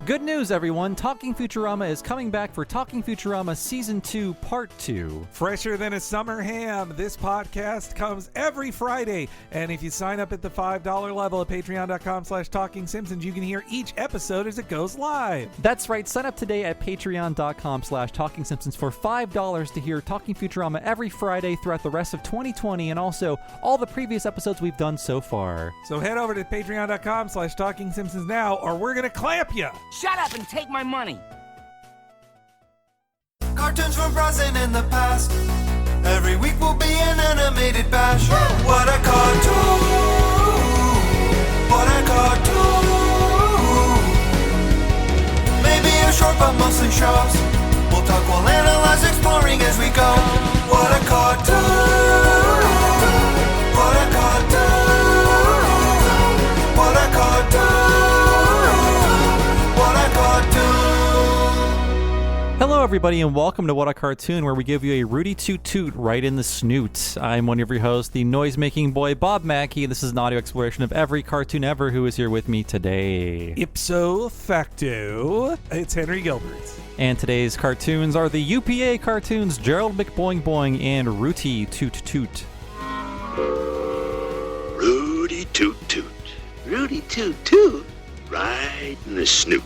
Good news, everyone! Talking Futurama is coming back for Talking Futurama Season 2, Part 2. Fresher than a summer ham, this podcast comes every Friday. And if you sign up at the $5 level at patreon.com/TalkingSimpsons, you can hear each episode as it goes live. That's right. Sign up today at patreon.com/TalkingSimpsons for $5 to hear Talking Futurama every Friday throughout the rest of 2020 and also all the previous episodes we've done so far. So head over to patreon.com/TalkingSimpsons now, or we're going to clamp you. Shut up and take my money. Cartoons from present and the past. Every week will be an animated bash. What a cartoon! What a cartoon! Maybe a short but mostly shows. We'll talk, we'll analyze, exploring as we go. What a cartoon! What a cartoon! What a cartoon! Hello, everybody, and welcome to What a Cartoon, where we give you a Rooty Toot Toot right in the snoot. I'm one of your hosts, the noise-making boy, Bob Mackey. This is an audio exploration of every cartoon ever. Who is here with me today? Ipso facto, it's Henry Gilbert. And today's cartoons are the UPA cartoons, Gerald McBoing Boing and Rooty Toot Toot. Rooty Toot Toot. Rooty Toot Toot. Right in the snoot.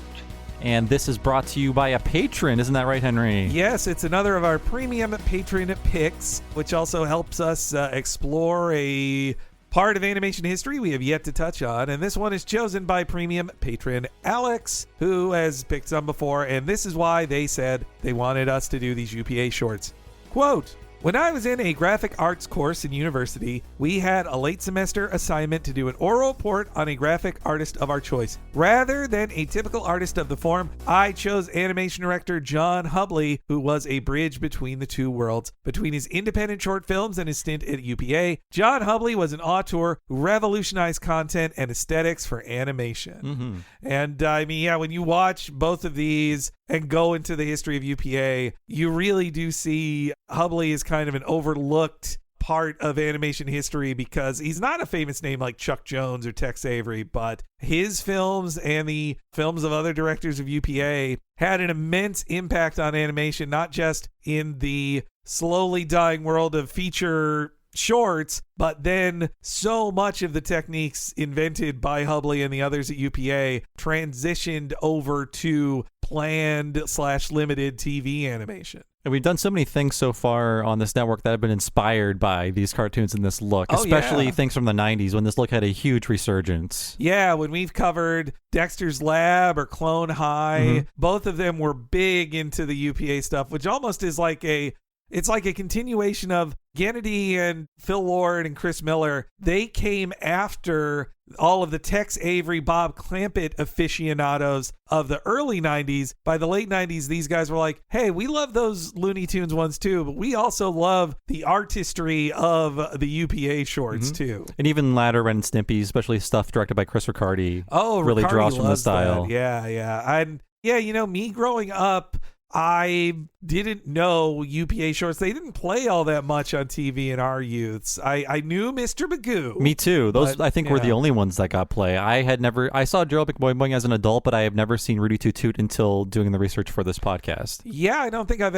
And this is brought to you by a patron. Isn't that right, Henry? Yes, it's another of our premium patron picks, which also helps us explore a part of animation history we have yet to touch on. And this one is chosen by premium patron Alex, who has picked some before. And this is why they said they wanted us to do these UPA shorts. Quote, when I was in a graphic arts course in university, we had a late semester assignment to do an oral report on a graphic artist of our choice. Rather than a typical artist of the form, I chose animation director John Hubley, who was a bridge between the two worlds. Between his independent short films and his stint at UPA, John Hubley was an auteur who revolutionized content and aesthetics for animation. Mm-hmm. And I mean, yeah, when you watch both of these and go into the history of UPA, you really do see Hubley is kind of an overlooked part of animation history because he's not a famous name like Chuck Jones or Tex Avery, but his films and the films of other directors of UPA had an immense impact on animation, not just in the slowly dying world of feature shorts, but then so much of the techniques invented by Hubley and the others at UPA transitioned over to planned/limited TV animation. And we've done so many things so far on this network that have been inspired by these cartoons and this look, especially things from the 90s when this look had a huge resurgence. Yeah, when we've covered Dexter's Lab or Clone High, both of them were big into the UPA stuff, which almost is like it's like a continuation of Gennady and Phil Lord and Chris Miller. They came after all of the Tex Avery, Bob Clampett aficionados of the early 90s. By the late 90s, these guys were like, hey, we love those Looney Tunes ones too, but we also love the artistry of the UPA shorts too. And even latter Ren and Stimpy, especially stuff directed by Chris Riccardi, really Riccardi draws from the style. That. Yeah. And yeah, you know, me growing up, I didn't know UPA shorts. They didn't play all that much on TV in our youths. I knew Mr. Magoo. Me too. Those, I think, were the only ones that got play. I saw Gerald McBoing Boing as an adult, but I have never seen Rooty Toot Toot until doing the research for this podcast. Yeah, I don't think I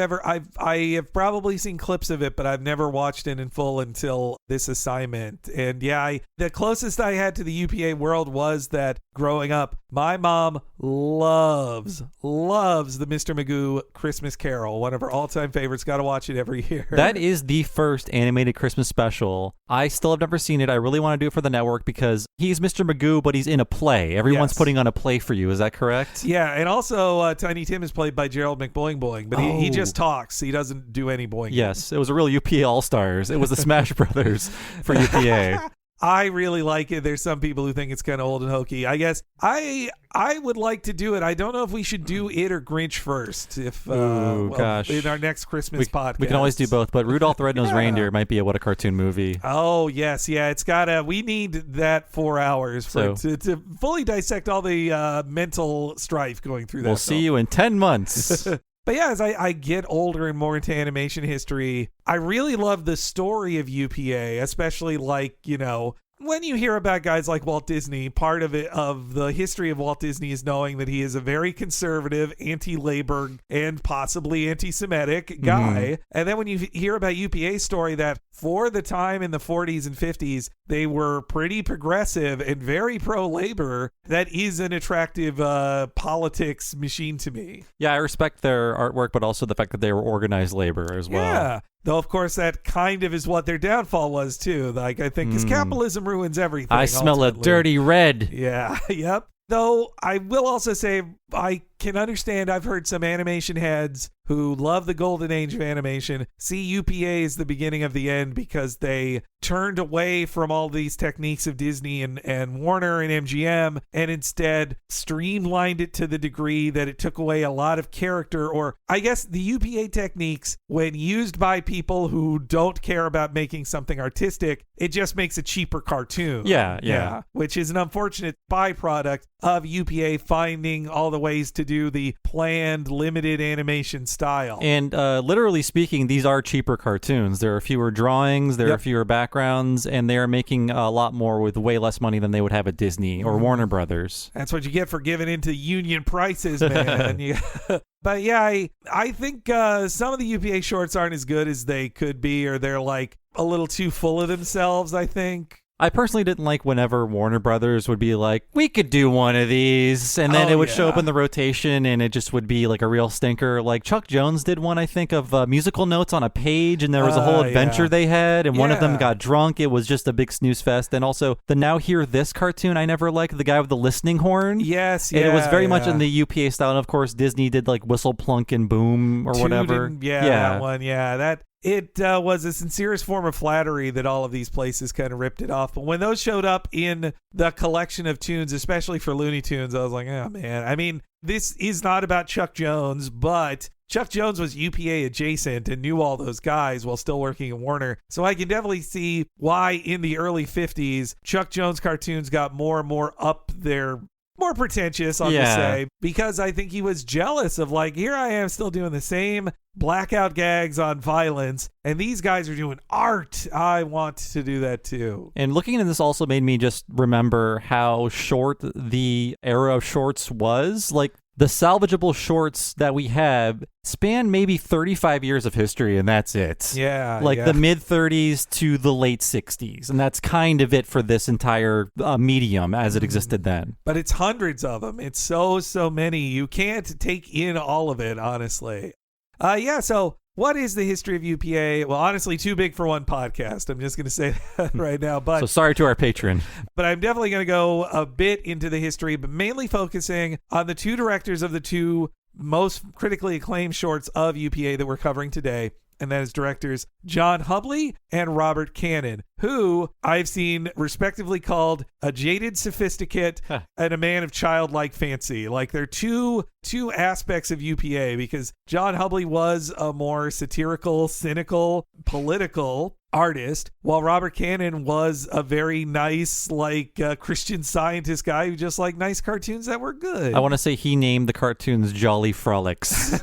have probably seen clips of it, but I've never watched it in full until this assignment. And yeah, the closest I had to the UPA world was that growing up, my mom loves the Mr. Magoo Christmas Carol, one of her all-time favorites. Got to watch it every year. That is the first animated Christmas special. I still have never seen it. I really want to do it for the network because he's Mr. Magoo, but he's in a play. Everyone's putting on a play for you. Is that correct? Yeah, and also Tiny Tim is played by Gerald McBoing Boing, but he just talks. He doesn't do any boing. Yes, it was a real UPA All-Stars. It was the Smash Brothers for UPA. I really like it. There's some people who think it's kind of old and hokey. I guess I would like to do it. I don't know if we should do it or Grinch first. If gosh, in our next Christmas podcast, we can always do both. But Rudolph the Red-Nosed Reindeer might be a What a Cartoon movie. Oh yes, yeah. It's gotta. We need that 4 hours to fully dissect all the mental strife going through that. We'll see you in 10 months. But yeah, as I get older and more into animation history, I really love the story of UPA, especially like, you know, when you hear about guys like Walt Disney, part of the history of Walt Disney is knowing that he is a very conservative, anti-labor, and possibly anti-Semitic guy. And then when you hear about UPA's story that for the time in the 40s and 50s, they were pretty progressive and very pro-labor, that is an attractive politics machine to me. Yeah, I respect their artwork, but also the fact that they were organized labor as well. Yeah. Though, of course, that kind of is what their downfall was, too. Like, I think, because capitalism ruins everything. I smell a dirty red. Yeah, yep. Though, I will also say, I can understand, I've heard some animation heads who love the golden age of animation see UPA as the beginning of the end because they turned away from all these techniques of Disney and Warner and MGM and instead streamlined it to the degree that it took away a lot of character, or I guess the UPA techniques, when used by people who don't care about making something artistic, it just makes a cheaper cartoon. Yeah. Which is an unfortunate byproduct of UPA finding all the ways to do the planned limited animation style. And literally speaking, these are cheaper cartoons. There are fewer drawings, there are fewer backgrounds, and they are making a lot more with way less money than they would have at Disney or Warner Brothers. That's what you get for giving into union prices, man. But yeah, I think some of the UPA shorts aren't as good as they could be, or they're like a little too full of themselves, I think. I personally didn't like whenever Warner Brothers would be like, we could do one of these, and then it would show up in the rotation and it just would be like a real stinker. Like Chuck Jones did one, I think, of musical notes on a page, and there was a whole adventure they had, and one of them got drunk. It was just a big snooze fest. And also the Now Hear This cartoon I never liked, the guy with the listening horn. Yes, and it was very much in the UPA style, and of course Disney did like Whistle Plunk and Boom or Toot whatever. That one, It was the sincerest form of flattery that all of these places kind of ripped it off. But when those showed up in the collection of tunes, especially for Looney Tunes, I was like, oh, man. I mean, this is not about Chuck Jones, but Chuck Jones was UPA adjacent and knew all those guys while still working at Warner. So I can definitely see why in the early 50s, Chuck Jones cartoons got more and more up there. More pretentious, I'll just say, because I think he was jealous of like, here I am still doing the same blackout gags on violence, and these guys are doing art. I want to do that too. And looking at this also made me just remember how short the era of shorts was. Like, the salvageable shorts that we have span maybe 35 years of history, and that's it. Yeah. Like the mid 30s to the late 60s. And that's kind of it for this entire medium as it existed then. But it's hundreds of them. It's so many. You can't take in all of it, honestly. So what is the history of UPA? Well, honestly, too big for one podcast. I'm just going to say that right now. But so sorry to our patron. But I'm definitely going to go a bit into the history, but mainly focusing on the two directors of the two most critically acclaimed shorts of UPA that we're covering today. And that is directors John Hubley and Robert Cannon, who I've seen respectively called a jaded sophisticate and a man of childlike fancy. Like, they're two aspects of UPA, because John Hubley was a more satirical, cynical, political artist, while Robert Cannon was a very nice, like, Christian Scientist guy who just liked nice cartoons that were good. I want to say he named the cartoons Jolly Frolics.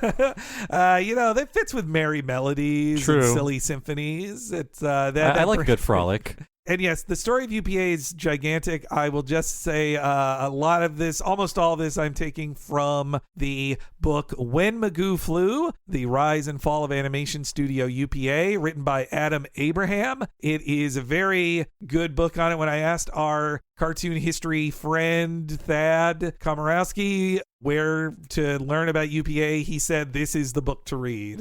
That fits with merry melodies and silly symphonies. It's I like a good frolic. And yes, the story of UPA is gigantic. I will just say a lot of this, almost all of this, I'm taking from the book When Magoo Flew, The Rise and Fall of Animation Studio UPA, written by Adam Abraham. It is a very good book on it. When I asked our cartoon history friend, Thad Komorowski, where to learn about UPA, he said this is the book to read.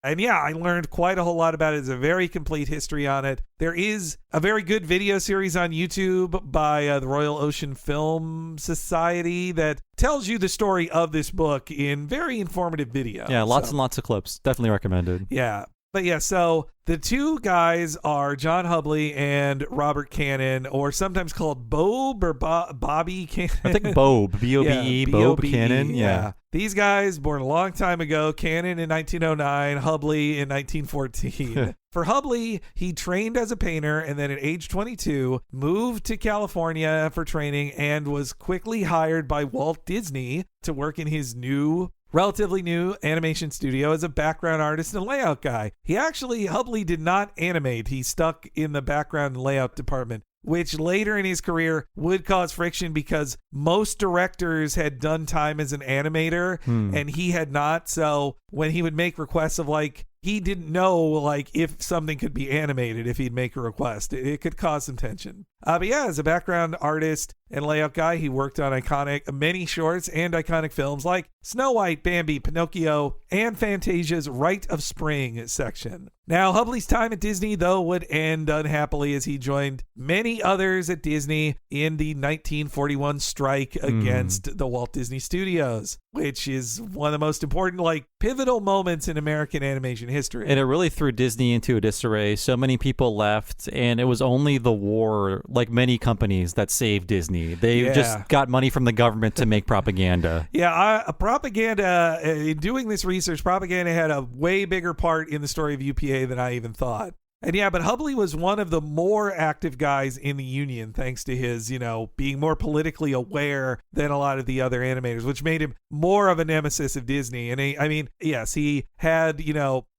I learned quite a whole lot about it. It's a very complete history on it. There is a very good video series on YouTube by the Royal Ocean Film Society that tells you the story of this book in very informative video. Yeah, lots and lots of clips. Definitely recommended. Yeah. But yeah, so the two guys are John Hubley and Robert Cannon, or sometimes called Bob or Bobby Cannon. I think Bob, B-O-B-E, Bob Cannon. Yeah. These guys, born a long time ago, Cannon in 1909, Hubley in 1914. For Hubley, he trained as a painter and then at age 22 moved to California for training and was quickly hired by Walt Disney to work in his relatively new animation studio as a background artist and layout guy. Hubley did not animate. He stuck in the background and layout department. which later in his career would cause friction because most directors had done time as an animator and he had not. So when he would make requests of like, he didn't know like if something could be animated if he'd make a request. It could cause some tension. But yeah, as a background artist and layout guy, he worked on many shorts and iconic films like Snow White, Bambi, Pinocchio, and Fantasia's Rite of Spring section. Now, Hubley's time at Disney, though, would end unhappily as he joined many others at Disney in the 1941 strike against the Walt Disney Studios, which is one of the most important, like, pivotal moments in American animation history. And it really threw Disney into a disarray. So many people left, and it was only the war, like many companies, that saved Disney. They just got money from the government to make propaganda. Propaganda, in doing this research, propaganda had a way bigger part in the story of UPA than I even thought. And yeah, but Hubley was one of the more active guys in the union thanks to his, being more politically aware than a lot of the other animators, which made him more of a nemesis of Disney. And he had,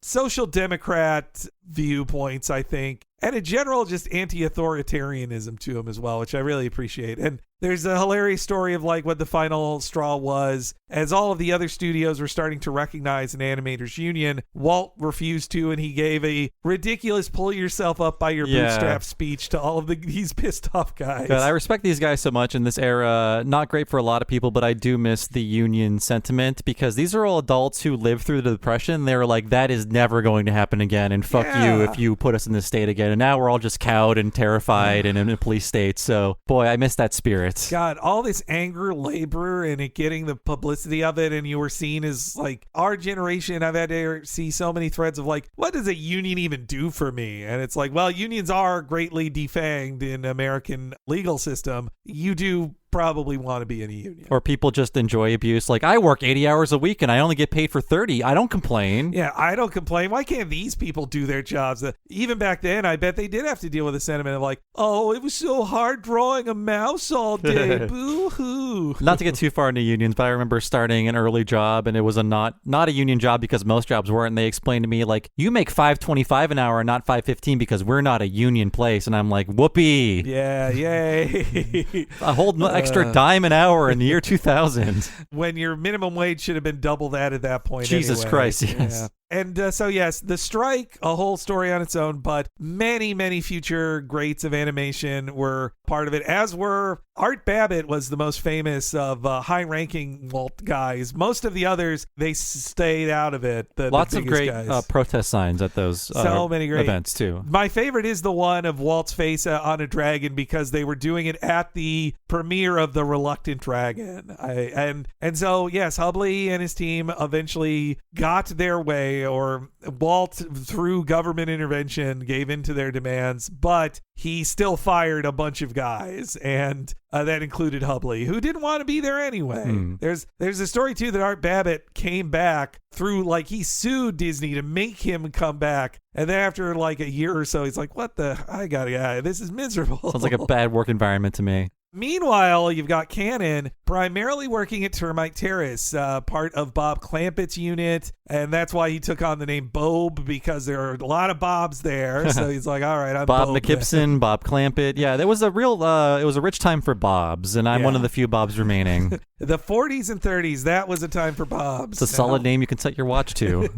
social democrat viewpoints, I think, and a general just anti-authoritarianism to him as well, which I really appreciate. And there's a hilarious story of like what the final straw was. As all of the other studios were starting to recognize an animators union, Walt refused to, and he gave a ridiculous pull yourself up by your bootstrap speech to all of these pissed off guys. But I respect these guys so much in this era. Not great for a lot of people, but I do miss the union sentiment because these are all adults who lived through the Depression. They were like, that is never going to happen again, and fuck you if you put us in this state again. And now we're all just cowed and terrified and in a police state. So, boy, I miss that spirit. God, all this anger, labor, and it getting the publicity of it, and you were seen as like our generation. I've had to see so many threads of like, what does a union even do for me? And it's like, well, unions are greatly defanged in American legal system. You do probably want to be in a union. Or people just enjoy abuse. Like, I work 80 hours a week and I only get paid for 30. I don't complain. Yeah, I don't complain. Why can't these people do their jobs? Even back then, I bet they did have to deal with the sentiment of like, oh, it was so hard drawing a mouse all day. Boo-hoo. Not to get too far into unions, but I remember starting an early job and it was not a union job because most jobs weren't. And they explained to me like, you make $5.25 an hour and not $5.15 because we're not a union place. And I'm like, whoopee. Yeah, yay. A whole extra dime an hour in the year 2000. When your minimum wage should have been double that at that point. Jesus anyway. Christ, yes. Yeah. And so, yes, the strike, a whole story on its own, but many, many future greats of animation were part of it, as were Art Babbitt was the most famous of high-ranking Walt guys. Most of the others, they stayed out of it. Lots of great protest signs at those so many great events, too. My favorite is the one of Walt's face on a dragon because they were doing it at the premiere of The Reluctant Dragon. And so, yes, Hubley and his team eventually got their way, or Walt, through government intervention, gave in to their demands, but he still fired a bunch of guys, and that included Hubley, who didn't want to be there anyway. There's a story, too, that Art Babbitt came back through, like, he sued Disney to make him come back, and then after, like, a year or so, he's like, I gotta get out of here. This is miserable. Sounds like a bad work environment to me. Meanwhile, you've got Cannon primarily working at Termite Terrace, part of Bob Clampett's unit, and that's why he took on the name Bob, because there are a lot of Bobs there. So he's like, all right, I'm Bob Bob McKibson, Bob Clampett. Yeah, there was a real, it was a rich time for Bobs, and I'm one of the few Bobs remaining. The 40s and 30s, that was a time for Bobs. It's a solid name you can set your watch to.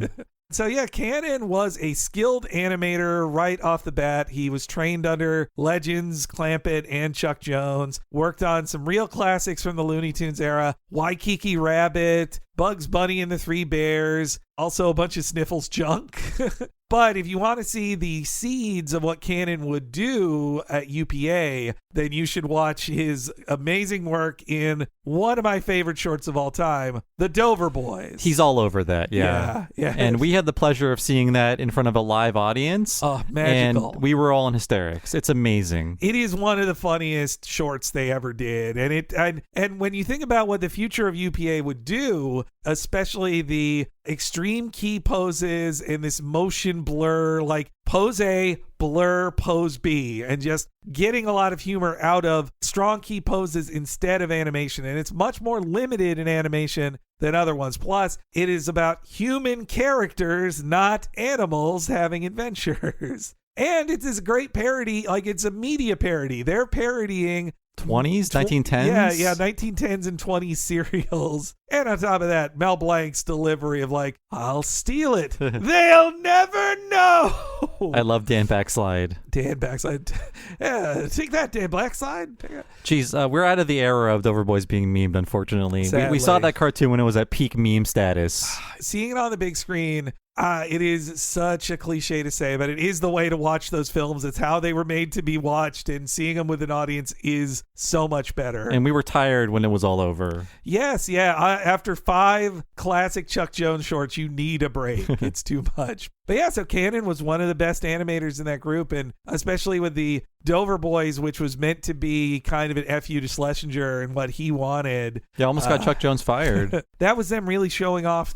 So yeah, Cannon was a skilled animator right off the bat. He was trained under legends Clampett and Chuck Jones, worked on some real classics from the Looney Tunes era, Waikiki Rabbit, Bugs Bunny and the Three Bears, also a bunch of Sniffles junk. But if you want to see the seeds of what Cannon would do at UPA, then you should watch his amazing work in one of my favorite shorts of all time, The Dover Boys. He's all over that, yeah. And we had the pleasure of seeing that in front of a live audience. Oh, magical. And we were all in hysterics. It's amazing. It is one of the funniest shorts they ever did. And when you think about what the future of UPA would do, especially the extreme key poses and this motion blur, like pose A, blur, pose B, and just getting a lot of humor out of strong key poses instead of animation. And it's much more limited in animation than other ones. Plus, it is about human characters, not animals having adventures. And it's this great parody, like it's a media parody. They're parodying 20s, 1910s? Yeah, 1910s and 20s serials. And on top of that, Mel Blanc's delivery of like, I'll steal it. They'll never know. I love Dan Backslide. Dan Backslide. Yeah, take that, Dan Backslide. Jeez, we're out of the era of Dover Boys being memed, unfortunately. We saw Sadly. that cartoon when it was at peak meme status. Seeing it on the big screen, it is such a cliche to say, but it is the way to watch those films. It's how they were made to be watched, and seeing them with an audience is so much better. And we were tired when it was all over. Yes, yeah. After 5 classic Chuck Jones shorts, you need a break. It's too much. But yeah, so Cannon was one of the best animators in that group, and especially with the Dover Boys, which was meant to be kind of an FU to Schlesinger and what he wanted. Yeah, almost got Chuck Jones fired. That was them really showing off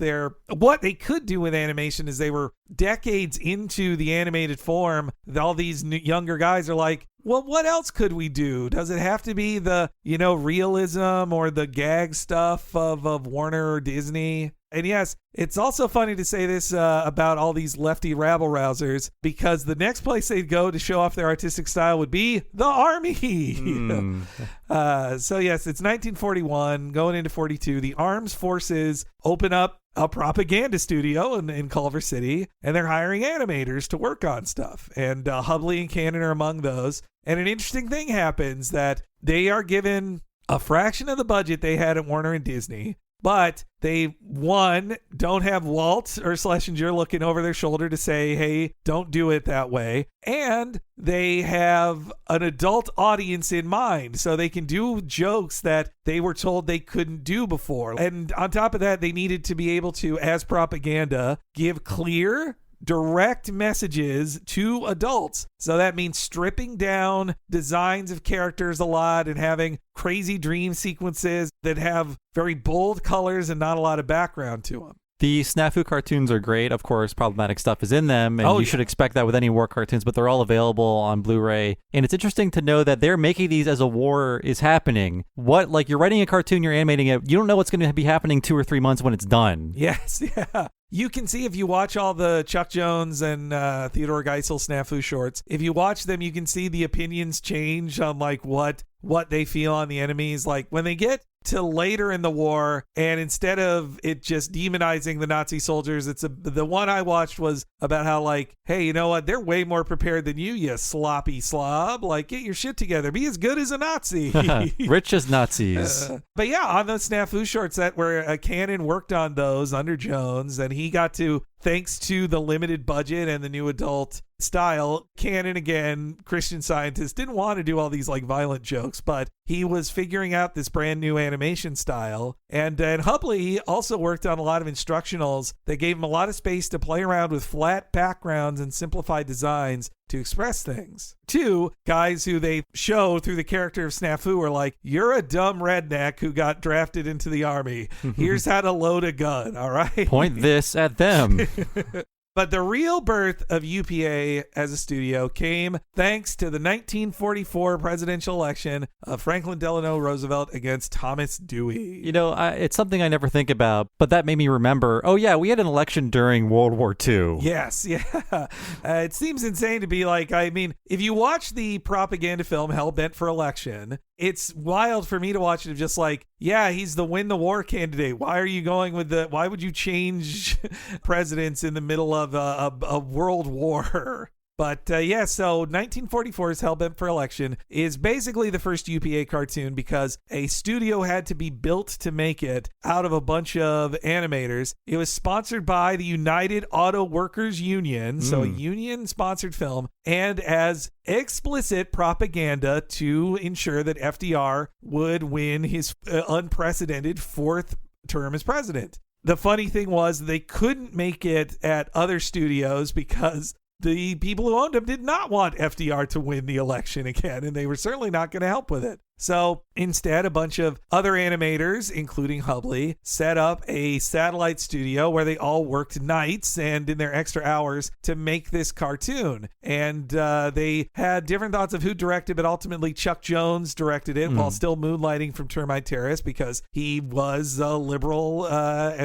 what they could do with animation. Is they were decades into the animated form. All these younger guys are like, well, what else could we do? Does it have to be the, realism or the gag stuff of Warner or Disney? And yes, it's also funny to say this about all these lefty rabble-rousers, because the next place they'd go to show off their artistic style would be the Army. So yes, it's 1941, going into 42. The armed forces open up a propaganda studio in Culver City, and they're hiring animators to work on stuff. And Hubley and Cannon are among those. And an interesting thing happens that they are given a fraction of the budget they had at Warner and Disney. But they, one, don't have Walt or Schlesinger looking over their shoulder to say, hey, don't do it that way. And they have an adult audience in mind, so they can do jokes that they were told they couldn't do before. And on top of that, they needed to be able to, as propaganda, give clear, direct messages to adults. So that means stripping down designs of characters a lot and having crazy dream sequences that have very bold colors and not a lot of background to them. The Snafu cartoons are great. Of course, problematic stuff is in them, and you should expect that with any war cartoons, but they're all available on Blu-ray. And it's interesting to know that they're making these as a war is happening. You're writing a cartoon, you're animating it, you don't know what's going to be happening 2 or 3 months when it's done. Yes, yeah. You can see if you watch all the Chuck Jones and Theodore Geisel Snafu shorts, if you watch them, you can see the opinions change on what they feel on the enemies. Like when they get to later in the war, and instead of it just demonizing the Nazi soldiers, the one I watched was about how hey, you know what? They're way more prepared than you sloppy slob. Get your shit together. Be as good as a Nazi. Rich as Nazis. But yeah, on those Snafu shorts where Cannon worked on those under Jones, and he got to, thanks to the limited budget and the new adult style, Cannon, again, Christian Scientist, didn't want to do all these violent jokes, but he was figuring out this brand new animation style. And Hubley also worked on a lot of instructionals that gave him a lot of space to play around with flat backgrounds and simplified designs to express things. 2 guys who they show through the character of Snafu are like, you're a dumb redneck who got drafted into the Army. Here's how to load a gun, all right? Point this at them. But the real birth of UPA as a studio came thanks to the 1944 presidential election of Franklin Delano Roosevelt against Thomas Dewey. It's something I never think about, but that made me remember, oh yeah, we had an election during World War II. Yes, yeah. It seems insane to be if you watch the propaganda film Hell Bent for Election, it's wild for me to watch it of just yeah, he's the win the war candidate. Why are you going with why would you change presidents in the middle of a world war? But so 1944's Hellbent for Election is basically the first UPA cartoon because a studio had to be built to make it out of a bunch of animators. It was sponsored by the United Auto Workers Union, so a union-sponsored film, and as explicit propaganda to ensure that FDR would win his unprecedented 4th term as president. The funny thing was they couldn't make it at other studios because the people who owned them did not want FDR to win the election again, and they were certainly not going to help with it. So instead, a bunch of other animators, including Hubley, set up a satellite studio where they all worked nights and in their extra hours to make this cartoon. And they had different thoughts of who directed, but ultimately Chuck Jones directed it while still moonlighting from Termite Terrace because he was a liberal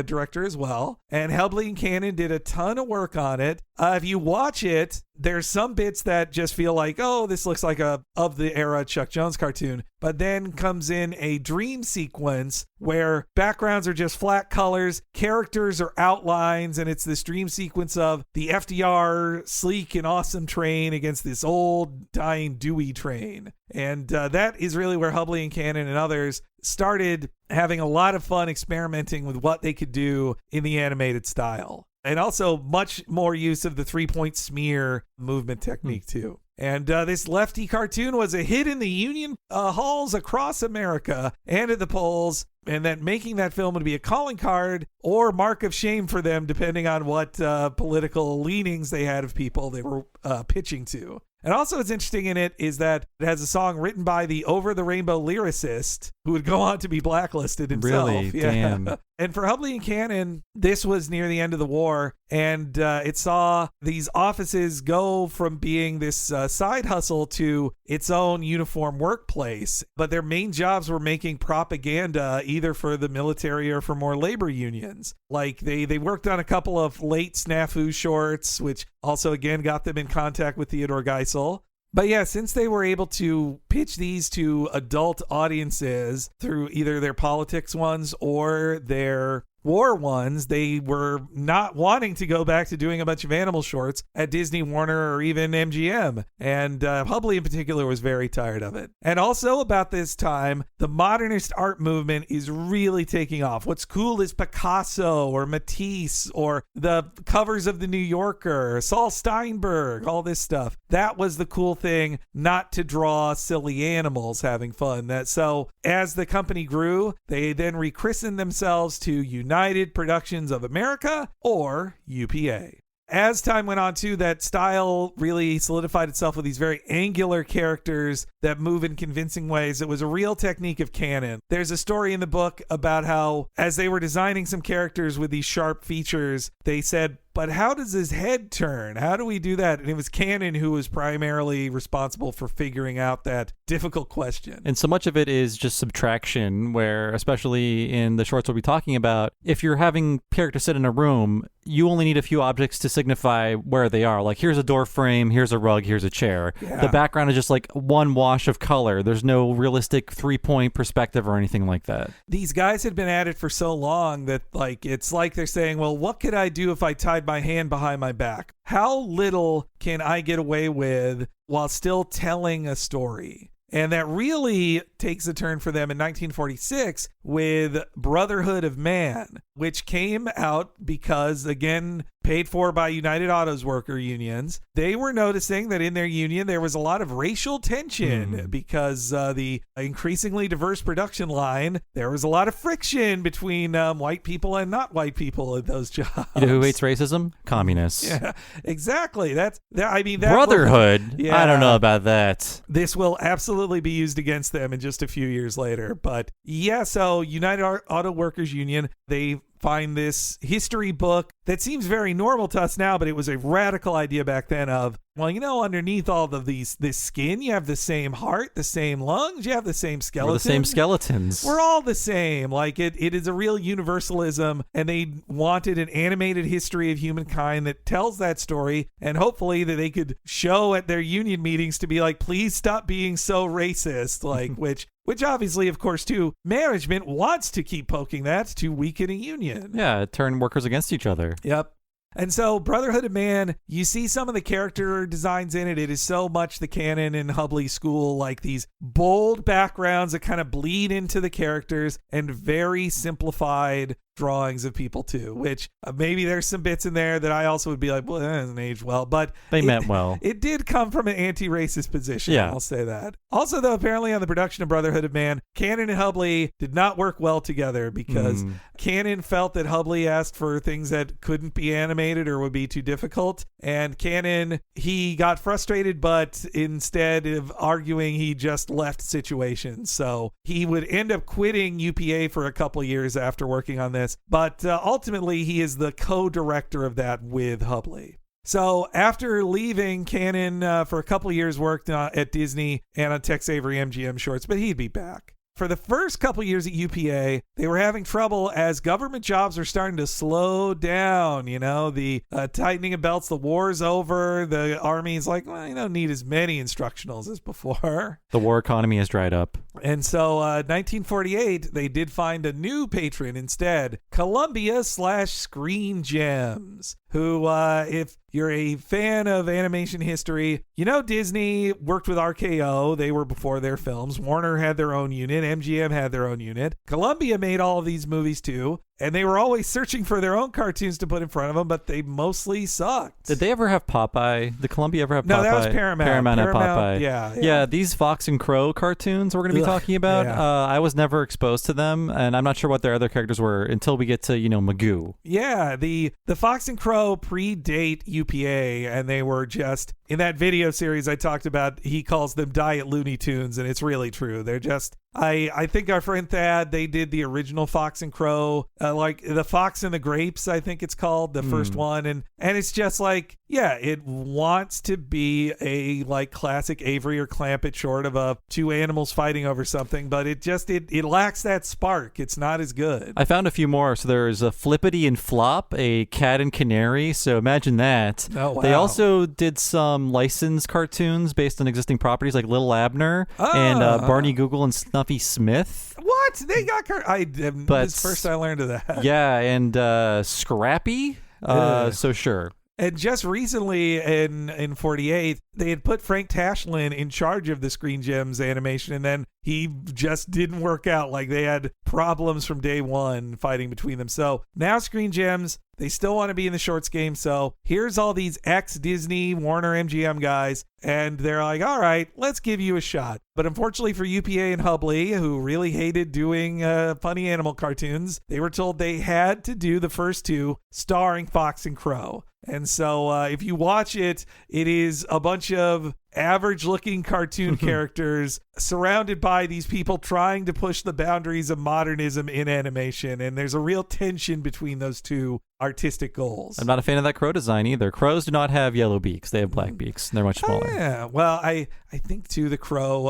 director as well. And Hubley and Cannon did a ton of work on it. If you watch it, there's some bits that just feel like, oh, this looks like a of the era Chuck Jones cartoon. But then comes in a dream sequence where backgrounds are just flat colors, characters are outlines, and it's this dream sequence of the FDR sleek and awesome train against this old dying Dewey train. And that is really where Hubley and Cannon and others started having a lot of fun experimenting with what they could do in the animated style. And also much more use of the 3-point smear movement technique too. And this lefty cartoon was a hit in the union halls across America and at the polls, and that making that film would be a calling card or mark of shame for them, depending on what political leanings they had of people they were pitching to. And also what's interesting in it is that it has a song written by the Over the Rainbow lyricist who would go on to be blacklisted himself. Really? Yeah. Damn. And for Hubley and Cannon, this was near the end of the war, and it saw these offices go from being this side hustle to its own uniform workplace. But their main jobs were making propaganda either for the military or for more labor unions. Like they worked on a couple of late snafu shorts, which also again got them in contact with Theodore Geisel. But yeah, since they were able to pitch these to adult audiences through either their politics ones or their war ones, they were not wanting to go back to doing a bunch of animal shorts at Disney, Warner, or even MGM. And Hubley in particular was very tired of it. And also about this time, the modernist art movement is really taking off. What's cool is Picasso or Matisse or the covers of the New Yorker, Saul Steinberg, all this stuff. That was the cool thing, not to draw silly animals having fun. So as the company grew, they then rechristened themselves to United Productions of America, or UPA. As time went on too, that style really solidified itself with these very angular characters that move in convincing ways. It was a real technique of Cannon. There's a story in the book about how, as they were designing some characters with these sharp features, they said, but how does his head turn? How do we do that? And it was Cannon who was primarily responsible for figuring out that difficult question. And so much of it is just subtraction, where, especially in the shorts we'll be talking about, if you're having characters sit in a room, you only need a few objects to signify where they are. Like, here's a door frame, here's a rug, here's a chair. Yeah. The background is just like one wash of color. There's no realistic 3-point perspective or anything like that. These guys had been at it for so long that, like, it's like they're saying, well, what could I do if I tied my hand behind my back? How little can I get away with while still telling a story? And that really takes a turn for them in 1946 with Brotherhood of Man, which came out because, again, paid for by United Autos worker unions. They were noticing that in their union there was a lot of racial tension because the increasingly diverse production line, there was a lot of friction between white people and not white people at those jobs. You know who hates racism? Communists. Yeah, exactly. That Brotherhood? Yeah. I don't know about that. This will absolutely be used against them in just a few years later. But yeah, so United Auto Workers Union, they find this history book that seems very normal to us now, but it was a radical idea back then of, well, you know, underneath all of this skin, you have the same heart, the same lungs, you have the same skeleton. We're the same skeletons. We're all the same. Like, it is a real universalism, and they wanted an animated history of humankind that tells that story, and hopefully that they could show at their union meetings to be like, please stop being so racist, like, which obviously, of course, too, management wants to keep poking that to weaken a union. Yeah, turn workers against each other. Yep. And so Brotherhood of Man, you see some of the character designs in it. It is so much the Cannon and Hubley school, like these bold backgrounds that kind of bleed into the characters and very simplified drawings of people too, which maybe there's some bits in there that I also would be like, well, that hasn't aged well, but they meant well. It did come from an anti-racist position. Yeah. I'll say that. Also, though, apparently on the production of Brotherhood of Man, Cannon and Hubley did not work well together because Cannon felt that Hubley asked for things that couldn't be animated or would be too difficult, and Cannon, he got frustrated, but instead of arguing, he just left situations. So he would end up quitting UPA for a couple of years after working on this. But ultimately, he is the co-director of that with Hubley. So after leaving, Cannon for a couple of years worked at Disney and on Tex Avery MGM shorts, but he'd be back. for the first couple years at UPA, they were having trouble as government jobs are starting to slow down. You know, the tightening of belts, the war's over. The Army's like, well, you don't need as many instructionals as before. The war economy has dried up. And so 1948, they did find a new patron instead, Columbia/Screen Gems, who, if you're a fan of animation history, you know Disney worked with RKO. They were before their films. Warner had their own unit. MGM had their own unit. Columbia made all of these movies too. And they were always searching for their own cartoons to put in front of them, but they mostly sucked. Did they ever have Popeye? Did Columbia ever have Popeye? No, that was Paramount. Paramount had Popeye. Yeah. These Fox and Crow cartoons we're going to be talking about, I was never exposed to them, and I'm not sure what their other characters were until we get to, Magoo. Yeah, the Fox and Crow predate UPA, and they were just, in that video series I talked about, he calls them Diet Looney Tunes, and it's really true. They're just... I think our friend Thad, they did the original Fox and Crow, like the Fox and the Grapes, I think it's called, the first one. And it's just like, yeah, it wants to be a like classic Avery or Clampett short of two animals fighting over something, but it lacks that spark. It's not as good. I found a few more. So there's a Flippity and Flop, a Cat and Canary. So imagine that. Oh, wow. They also did some licensed cartoons based on existing properties like Little Abner and Barney Google and Snuffy Smith. What? They got this first I learned of that. Yeah, and Scrappy. So sure. And just recently in 48, they had put Frank Tashlin in charge of the Screen Gems animation, and then he just didn't work out. Like, they had problems from day one fighting between them. So now Screen Gems, they still want to be in the shorts game. So here's all these ex-Disney, Warner, MGM guys, and they're like, all right, let's give you a shot. But unfortunately for UPA and Hubley, who really hated doing funny animal cartoons, they were told they had to do the first two starring Fox and Crow. And so if you watch it, it is a bunch of average-looking cartoon characters surrounded by these people trying to push the boundaries of modernism in animation. And there's a real tension between those two artistic goals. I'm not a fan of that crow design either. Crows do not have yellow beaks. They have black beaks. They're much smaller. Yeah. Well, I think, too, the crow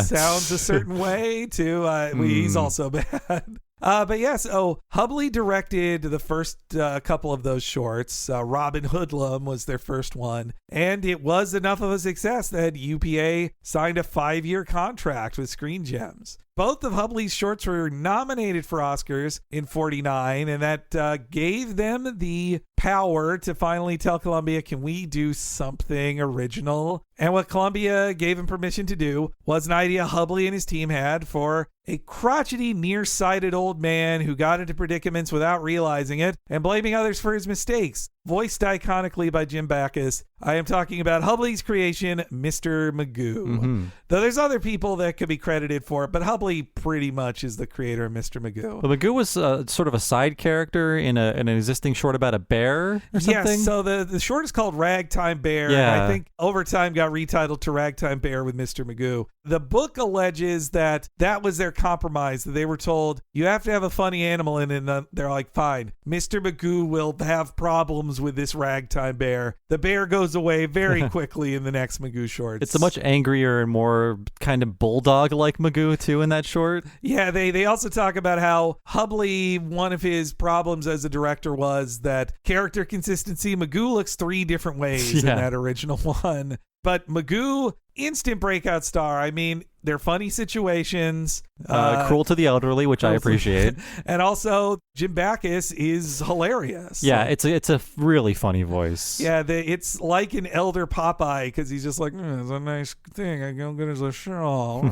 sounds a certain way, too. He's also bad. But yeah, so Hubley directed the first couple of those shorts. Robin Hoodlum was their first one. And it was enough of a success that UPA signed a 5-year contract with Screen Gems. Both of Hubley's shorts were nominated for Oscars in 49, and that gave them the power to finally tell Columbia, can we do something original? And what Columbia gave him permission to do was an idea Hubley and his team had for a crotchety, nearsighted old man who got into predicaments without realizing it and blaming others for his mistakes. Voiced iconically by Jim Backus, I am talking about Hubley's creation, Mr. Magoo. Though there's other people that could be credited for it, but Hubley pretty much is the creator of Mr. Magoo. Well, Magoo was sort of a side character in an existing short about a bear or something? Yes, so the short is called Ragtime Bear. Yeah. And I think over time got retitled to Ragtime Bear with Mr. Magoo. The book alleges that was their compromise, that they were told, you have to have a funny animal in it, and they're like, fine, Mr. Magoo will have problems with this Ragtime Bear. The bear goes away very quickly in the next Magoo shorts. It's a much angrier and more kind of bulldog-like Magoo, too, in that short. Yeah, they also talk about how Hubley, one of his problems as a director was that character consistency. Magoo looks 3 different ways in that original one. But Magoo, instant breakout star. I mean, they're funny situations. Cruel to the elderly, which I appreciate. And also, Jim Backus is hilarious. Yeah, it's a really funny voice. Yeah, it's like an elder Popeye because he's just like, it's a nice thing. I go good as a show.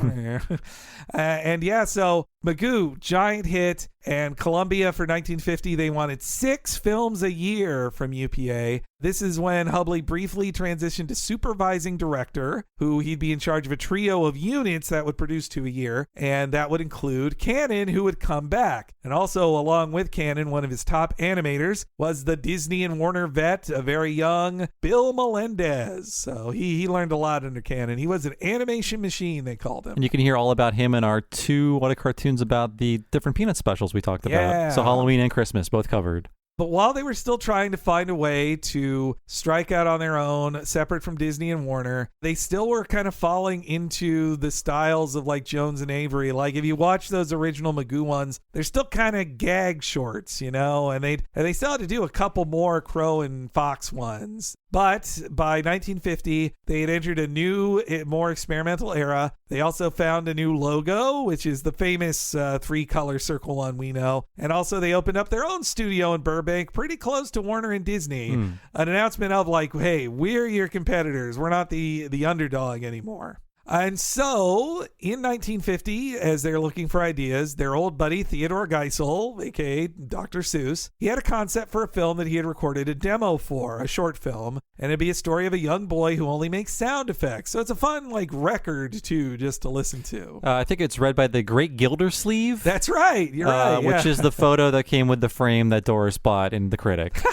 And yeah, so Magoo, giant hit. And Columbia for 1950, they wanted 6 films a year from UPA. This is when Hubley briefly transitioned to supervising director, who he'd be in charge of a trio of units that would produce 2 a year. And that would include Cannon, who would come back. And also, along with Cannon, one of his top animators was the Disney and Warner vet, a very young Bill Melendez. So he learned a lot under Cannon. He was an animation machine, they called him. And you can hear all about him in our 2 What Are Cartoons about the different Peanut specials we talked about. So Halloween and Christmas, both covered. But while they were still trying to find a way to strike out on their own, separate from Disney and Warner, they still were kind of falling into the styles of like Jones and Avery. Like if you watch those original Magoo ones, they're still kind of gag shorts, you know, and they still had to do a couple more Crow and Fox ones. But by 1950, they had entered a new, more experimental era. They also found a new logo, which is the famous 3-color circle one we know. And also they opened up their own studio in Burbank, pretty close to Warner and Disney. An announcement of like, hey, we're your competitors. We're not the underdog anymore. And so in 1950, as they're looking for ideas, their old buddy Theodore Geisel, aka Dr. Seuss, he had a concept for a film that he had recorded a demo for, a short film, and it'd be a story of a young boy who only makes sound effects. So it's a fun like record too, just to listen to. I think it's read by the Great Gildersleeve. That's right. You're right. Yeah. Which is the photo that came with the frame that Doris bought in The Critic.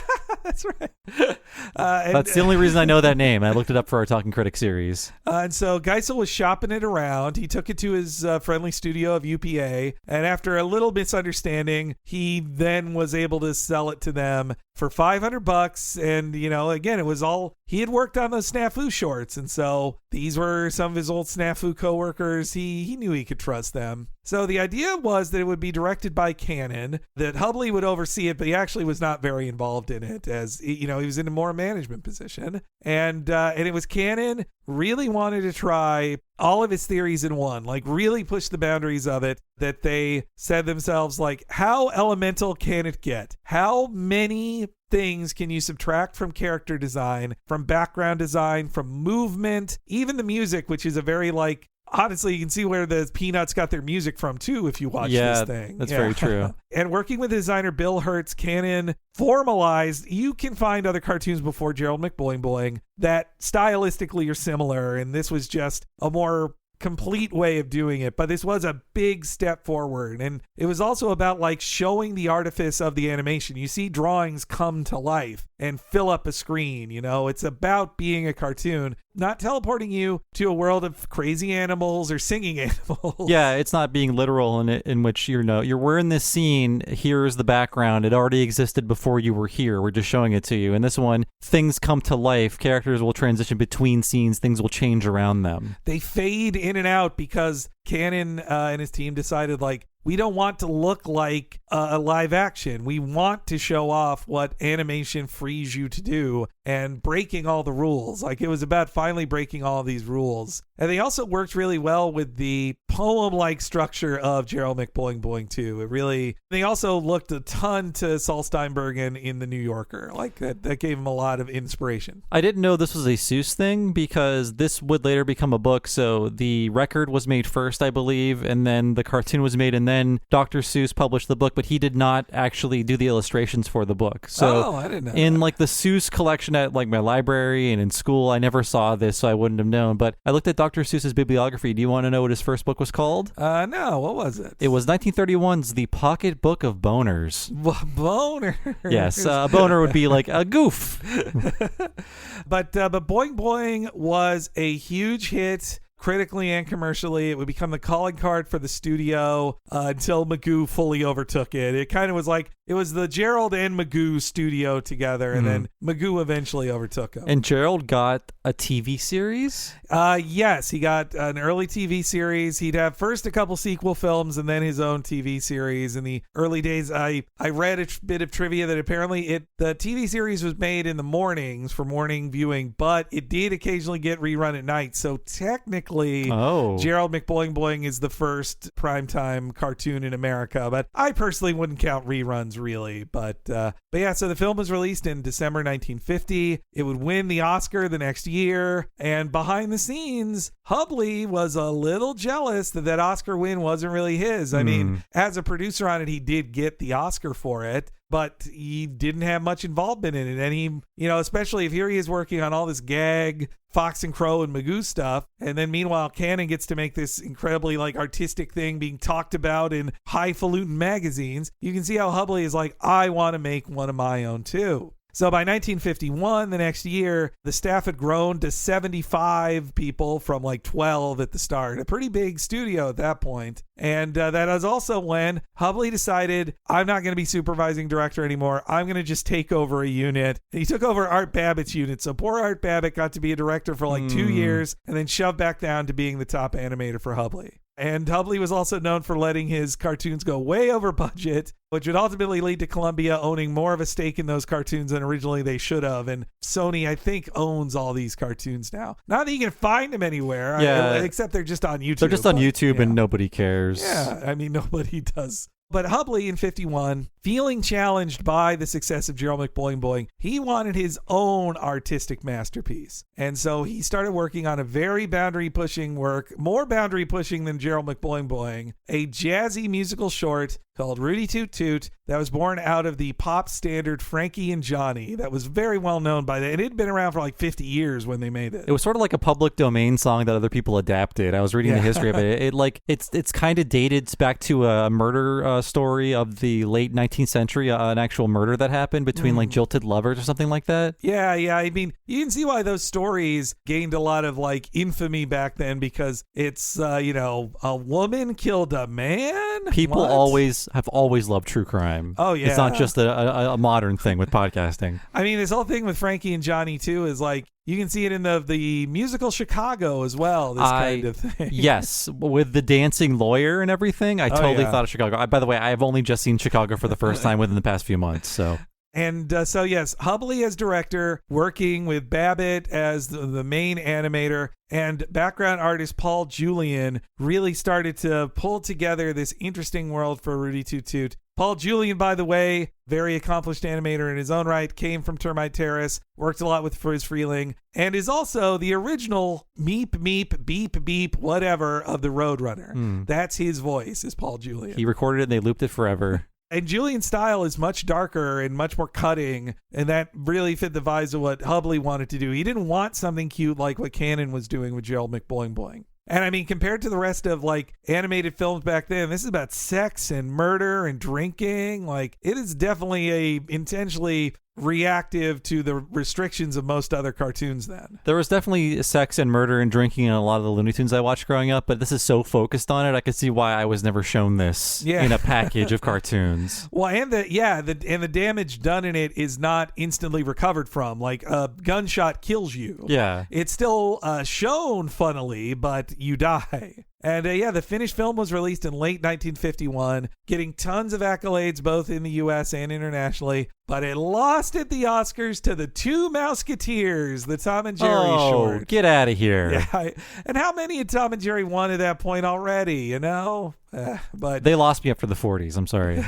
That's right. That's the only reason I know that name. I looked it up for our Talking Critic series. And so Geisel was shopping it around. He took it to his friendly studio of UPA. And after a little misunderstanding, he then was able to sell it to them for $500. And, you know, again, it was all, he had worked on those Snafu shorts. And so these were some of his old Snafu coworkers. He knew he could trust them. So the idea was that it would be directed by Cannon, that Hubley would oversee it, but he actually was not very involved in it, as, you know, he was in a more management position. And it was Cannon really wanted to try all of his theories in one, like really push the boundaries of it, that they said themselves, like, how elemental can it get? How many things can you subtract from character design, from background design, from movement, even the music, which is a very like, honestly, you can see where the Peanuts got their music from, too, if you watch this thing. That's very true. And working with designer Bill Hertz, Cannon formalized, you can find other cartoons before Gerald McBoing that stylistically are similar, and this was just a more complete way of doing it. But this was a big step forward, and it was also about like showing the artifice of the animation. You see drawings come to life and fill up a screen, you know. It's about being a cartoon, not teleporting you to a world of crazy animals or singing animals. Yeah, it's not being literal in which, you know, we're in this scene, here's the background, it already existed before you were here, we're just showing it to you. In this one, things come to life, characters will transition between scenes, things will change around them. They fade in and out because Cannon and his team decided, like, we don't want to look like a live action. We want to show off what animation frees you to do and breaking all the rules. Like, it was about finally breaking all of these rules. And they also worked really well with the poem-like structure of Gerald McBoing too. They also looked a ton to Saul Steinberg in The New Yorker. Like, that gave him a lot of inspiration. I didn't know this was a Seuss thing because this would later become a book. So the record was made first, I believe, and then the cartoon was made, and then Dr. Seuss published the book, but he did not actually do the illustrations for the book. So I didn't know in that. like the Seuss collection at like my library and in school, I never saw this, so I wouldn't have known. But I looked at Dr. Seuss's bibliography. Do you want to know what his first book was called? No, what was it? It was 1931's The Pocket Book of Boners. Boner. Yes, a boner would be like a goof. But Boing Boing was a huge hit. Critically and commercially, it would become the calling card for the studio until Magoo fully overtook it. It kind of was like, it was the Gerald and Magoo studio together, and then Magoo eventually overtook him. And Gerald got a TV series? Yes, he got an early TV series. He'd have first a couple sequel films and then his own TV series. In the early days, I read a bit of trivia that apparently the TV series was made in the mornings for morning viewing, but it did occasionally get rerun at night. So technically, Gerald McBoing is the first primetime cartoon in America, but I personally wouldn't count reruns really. But yeah, so the film was released in December 1950. It would win the Oscar the next year, and behind the scenes, Hubley was a little jealous that Oscar win wasn't really his. I mean, as a producer on it, he did get the Oscar for it, but he didn't have much involvement in it. And he, you know, especially if here he is working on all this gag Fox and Crow and Magoo stuff, and then meanwhile Cannon gets to make this incredibly like artistic thing being talked about in highfalutin magazines. You can see how Hubley is like, I want to make one of my own too. So by 1951, the next year, the staff had grown to 75 people from like 12 at the start. A pretty big studio at that point. And that was also when Hubley decided, I'm not going to be supervising director anymore. I'm going to just take over a unit. And he took over Art Babbitt's unit. So poor Art Babbitt got to be a director for like 2 years and then shoved back down to being the top animator for Hubley. And Hubley was also known for letting his cartoons go way over budget, which would ultimately lead to Columbia owning more of a stake in those cartoons than originally they should have. And Sony, I think, owns all these cartoons now. Not that you can find them anywhere, except they're just on YouTube. They're just on YouTube and nobody cares. Yeah, I mean, nobody does. But Hubley in 51, feeling challenged by the success of Gerald McBoing, he wanted his own artistic masterpiece. And so he started working on a very boundary-pushing work, more boundary-pushing than Gerald McBoing, a jazzy musical short called Rooty Toot Toot that was born out of the pop standard Frankie and Johnny that was very well known by that. And it had been around for like 50 years when they made it. It was sort of like a public domain song that other people adapted. I was reading the history of it. It's kind of dated back to a murder story of the late 19th century, an actual murder that happened between like jilted lovers or something like that. Yeah. I mean, you can see why those stories gained a lot of like infamy back then because it's, a woman killed a man. People have always loved true crime. Oh, yeah. It's not just a modern thing with podcasting. I mean, this whole thing with Frankie and Johnny, too, is like, you can see it in the musical Chicago as well, this kind of thing. Yes, with the dancing lawyer and everything. I totally thought of Chicago. By the way, I've only just seen Chicago for the first time within the past few months, so... And so, yes, Hubley as director, working with Babbitt as the main animator, and background artist Paul Julian really started to pull together this interesting world for Rooty Toot Toot. Paul Julian, by the way, very accomplished animator in his own right, came from Termite Terrace, worked a lot with Frizz Freeling, and is also the original meep, meep, beep, beep, whatever of the Roadrunner. That's his voice, is Paul Julian. He recorded it and they looped it forever. And Julian's style is much darker and much more cutting, and that really fit the vibes of what Hubley wanted to do. He didn't want something cute like what Cannon was doing with Gerald McBoing. And I mean, compared to the rest of like animated films back then, this is about sex and murder and drinking. Like, it is definitely a intentionally reactive to the restrictions of most other cartoons then. There was definitely sex and murder and drinking in a lot of the Looney Tunes I watched growing up, but this is so focused on it, I could see why I was never shown this in a package of cartoons. Well, and the damage done in it is not instantly recovered from. Like, a gunshot kills you. Yeah. It's still shown funnily, but you die. And the finished film was released in late 1951, getting tons of accolades both in the U.S. and internationally, but it lost at the Oscars to The Two Mouseketeers, the Tom and Jerry short. Get out of here. Yeah, and how many had Tom and Jerry won at that point already, you know? But they lost me up for the 40s. I'm sorry.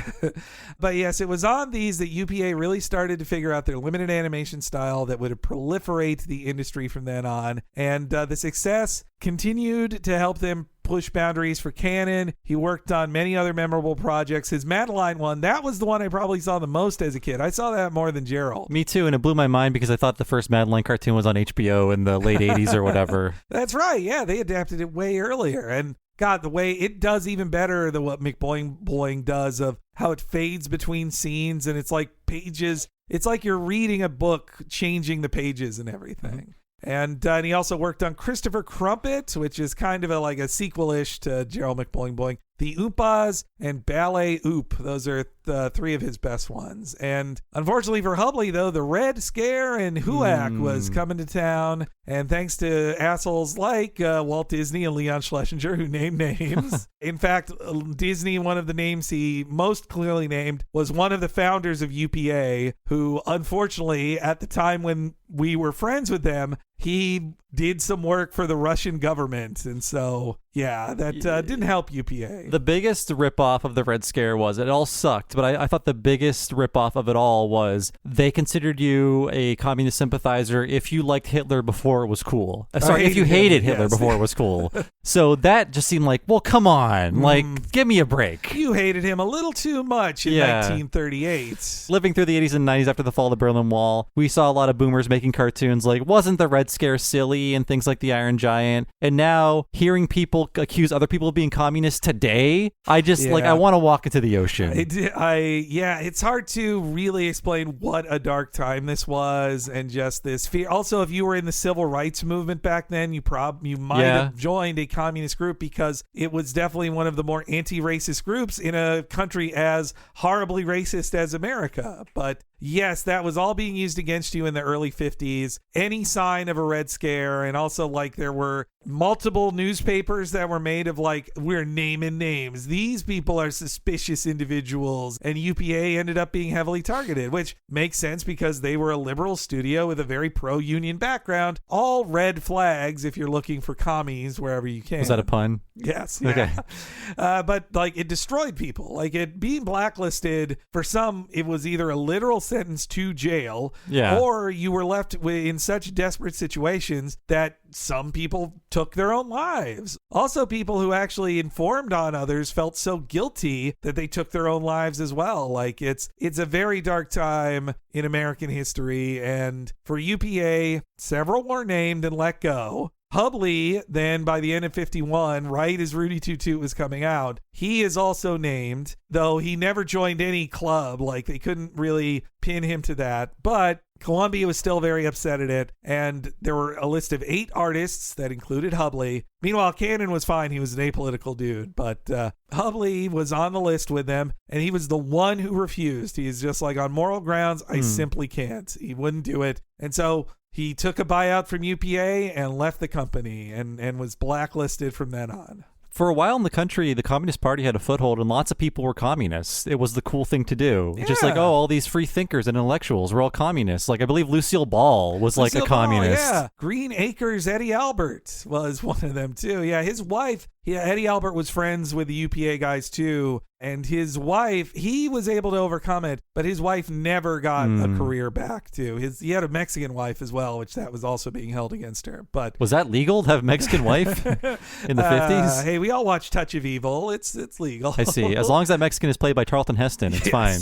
But yes, it was on these that UPA really started to figure out their limited animation style that would proliferate the industry from then on. And the success continued to help them push boundaries for Cannon. He worked on many other memorable projects. His Madeline one, that was the one I probably saw the most as a kid. I saw that more than Gerald. Me too, and it blew my mind because I thought the first Madeline cartoon was on HBO in the late 80s or whatever. That's right. Yeah, they adapted it way earlier. And God, the way it does even better than what McBoing does of how it fades between scenes and it's like pages. It's like you're reading a book, changing the pages and everything. And he also worked on Christopher Crumpet, which is kind of like a sequel-ish to Gerald McBoing. The Oompas and Ballet Oop. Those are the three of his best ones. And unfortunately for Hubley, though, the Red Scare and HUAC was coming to town. And thanks to assholes like Walt Disney and Leon Schlesinger, who named names. In fact, Disney, one of the names he most clearly named, was one of the founders of UPA, who unfortunately, at the time when we were friends with them, he did some work for the Russian government. And so, yeah, that didn't help UPA. The biggest ripoff of the Red Scare was, it all sucked, but I thought the biggest ripoff of it all was they considered you a communist sympathizer if you liked Hitler before it was cool. Sorry, if you hated Hitler before it was cool. So that just seemed like, well, come on, like, give me a break. You hated him a little too much in 1938. Living through the 80s and 90s after the fall of the Berlin Wall, we saw a lot of boomers making cartoons like, wasn't the Red Scare silly and things like the Iron Giant. And now hearing people accuse other people of being communists today, I just I want to walk into the ocean. It's hard to really explain what a dark time this was and just this fear. Also, if you were in the civil rights movement back then, you might have joined a communist group because it was definitely one of the more anti-racist groups in a country as horribly racist as America. But yes, that was all being used against you in the early 50s. Any sign of a Red Scare, and also there were multiple newspapers that were made of we're naming names. These people are suspicious individuals, and UPA ended up being heavily targeted, which makes sense because they were a liberal studio with a very pro-union background. All red flags if you're looking for commies wherever you can. Was that a pun? Yes. Yeah. Okay. But it destroyed people. It being blacklisted, for some, it was either a literal sentence to jail, or you were left in such desperate situations that some people took their own lives. Also, people who actually informed on others felt so guilty that they took their own lives as well. It's a very dark time in American history, and for UPA, several were named and let go. Hubley, then by the end of 51, right as Rooty Toot Toot was coming out, he is also named, though he never joined any club. They couldn't really pin him to that. But Columbia was still very upset at it, and there were a list of 8 artists that included Hubley. Meanwhile, Cannon was fine. He was an apolitical dude, but Hubley was on the list with them, and he was the one who refused. He's just on moral grounds, I simply can't. He wouldn't do it. And so he took a buyout from UPA and left the company and was blacklisted from then on. For a while in the country, the Communist Party had a foothold, and lots of people were communists. It was the cool thing to do. Yeah. Just all these free thinkers and intellectuals were all communists. I believe Lucille Ball was a communist. Yeah. Green Acres Eddie Albert was one of them, too. Yeah, his wife, Eddie Albert was friends with the UPA guys, too. And his wife, he was able to overcome it, but his wife never got a career back, too. He had a Mexican wife as well, which that was also being held against her. But was that legal to have a Mexican wife in the 50s? Hey, we all watch Touch of Evil. It's legal. I see. As long as that Mexican is played by Charlton Heston, it's fine.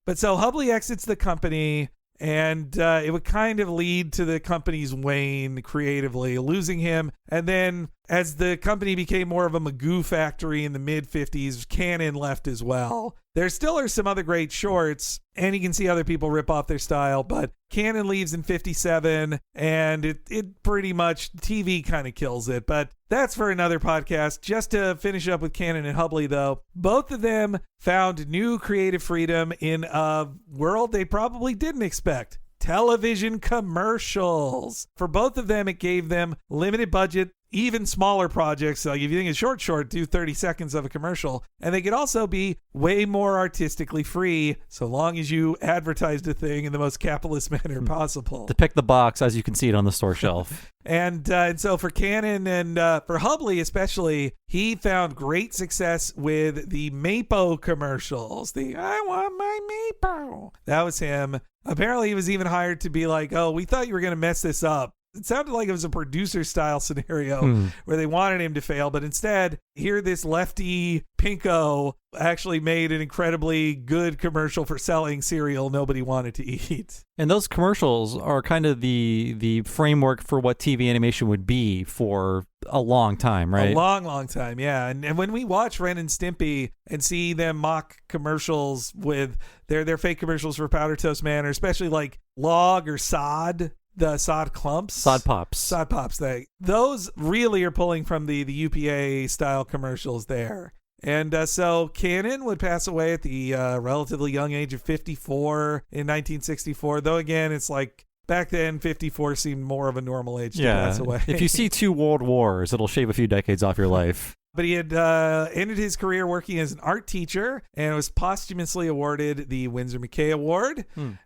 But so Hubley exits the company, and it would kind of lead to the company's wane creatively, losing him. And then as the company became more of a Magoo factory in the mid-50s, Cannon left as well. There still are some other great shorts, and you can see other people rip off their style, but Cannon leaves in 57, and it pretty much, TV kind of kills it. But that's for another podcast. Just to finish up with Cannon and Hubley, though, both of them found new creative freedom in a world they probably didn't expect. Television commercials. For both of them, it gave them limited budget, even smaller projects. If you think it's short, do 30 seconds of a commercial. And they could also be way more artistically free, so long as you advertised a thing in the most capitalist manner possible. To pick the box as you can see it on the store shelf. And so for Cannon and for Hubley especially, he found great success with the Mapo commercials. The I want my Mapo. That was him. Apparently he was even hired to be we thought you were going to mess this up. It sounded like it was a producer-style scenario where they wanted him to fail, but instead, here this lefty pinko actually made an incredibly good commercial for selling cereal nobody wanted to eat. And those commercials are kind of the framework for what TV animation would be for a long time, right? A long time, yeah. And when we watch Ren and Stimpy and see them mock commercials with their fake commercials for Powder Toast Man, or especially Log or Sod, the Sod Clumps. Sod Pops. Those really are pulling from the UPA style commercials there. And so Cannon would pass away at the relatively young age of 54 in 1964. Though, again, it's back then, 54 seemed more of a normal age to pass away. If you see 2 world wars, it'll shave a few decades off your life. But he had ended his career working as an art teacher and was posthumously awarded the Winsor McKay Award.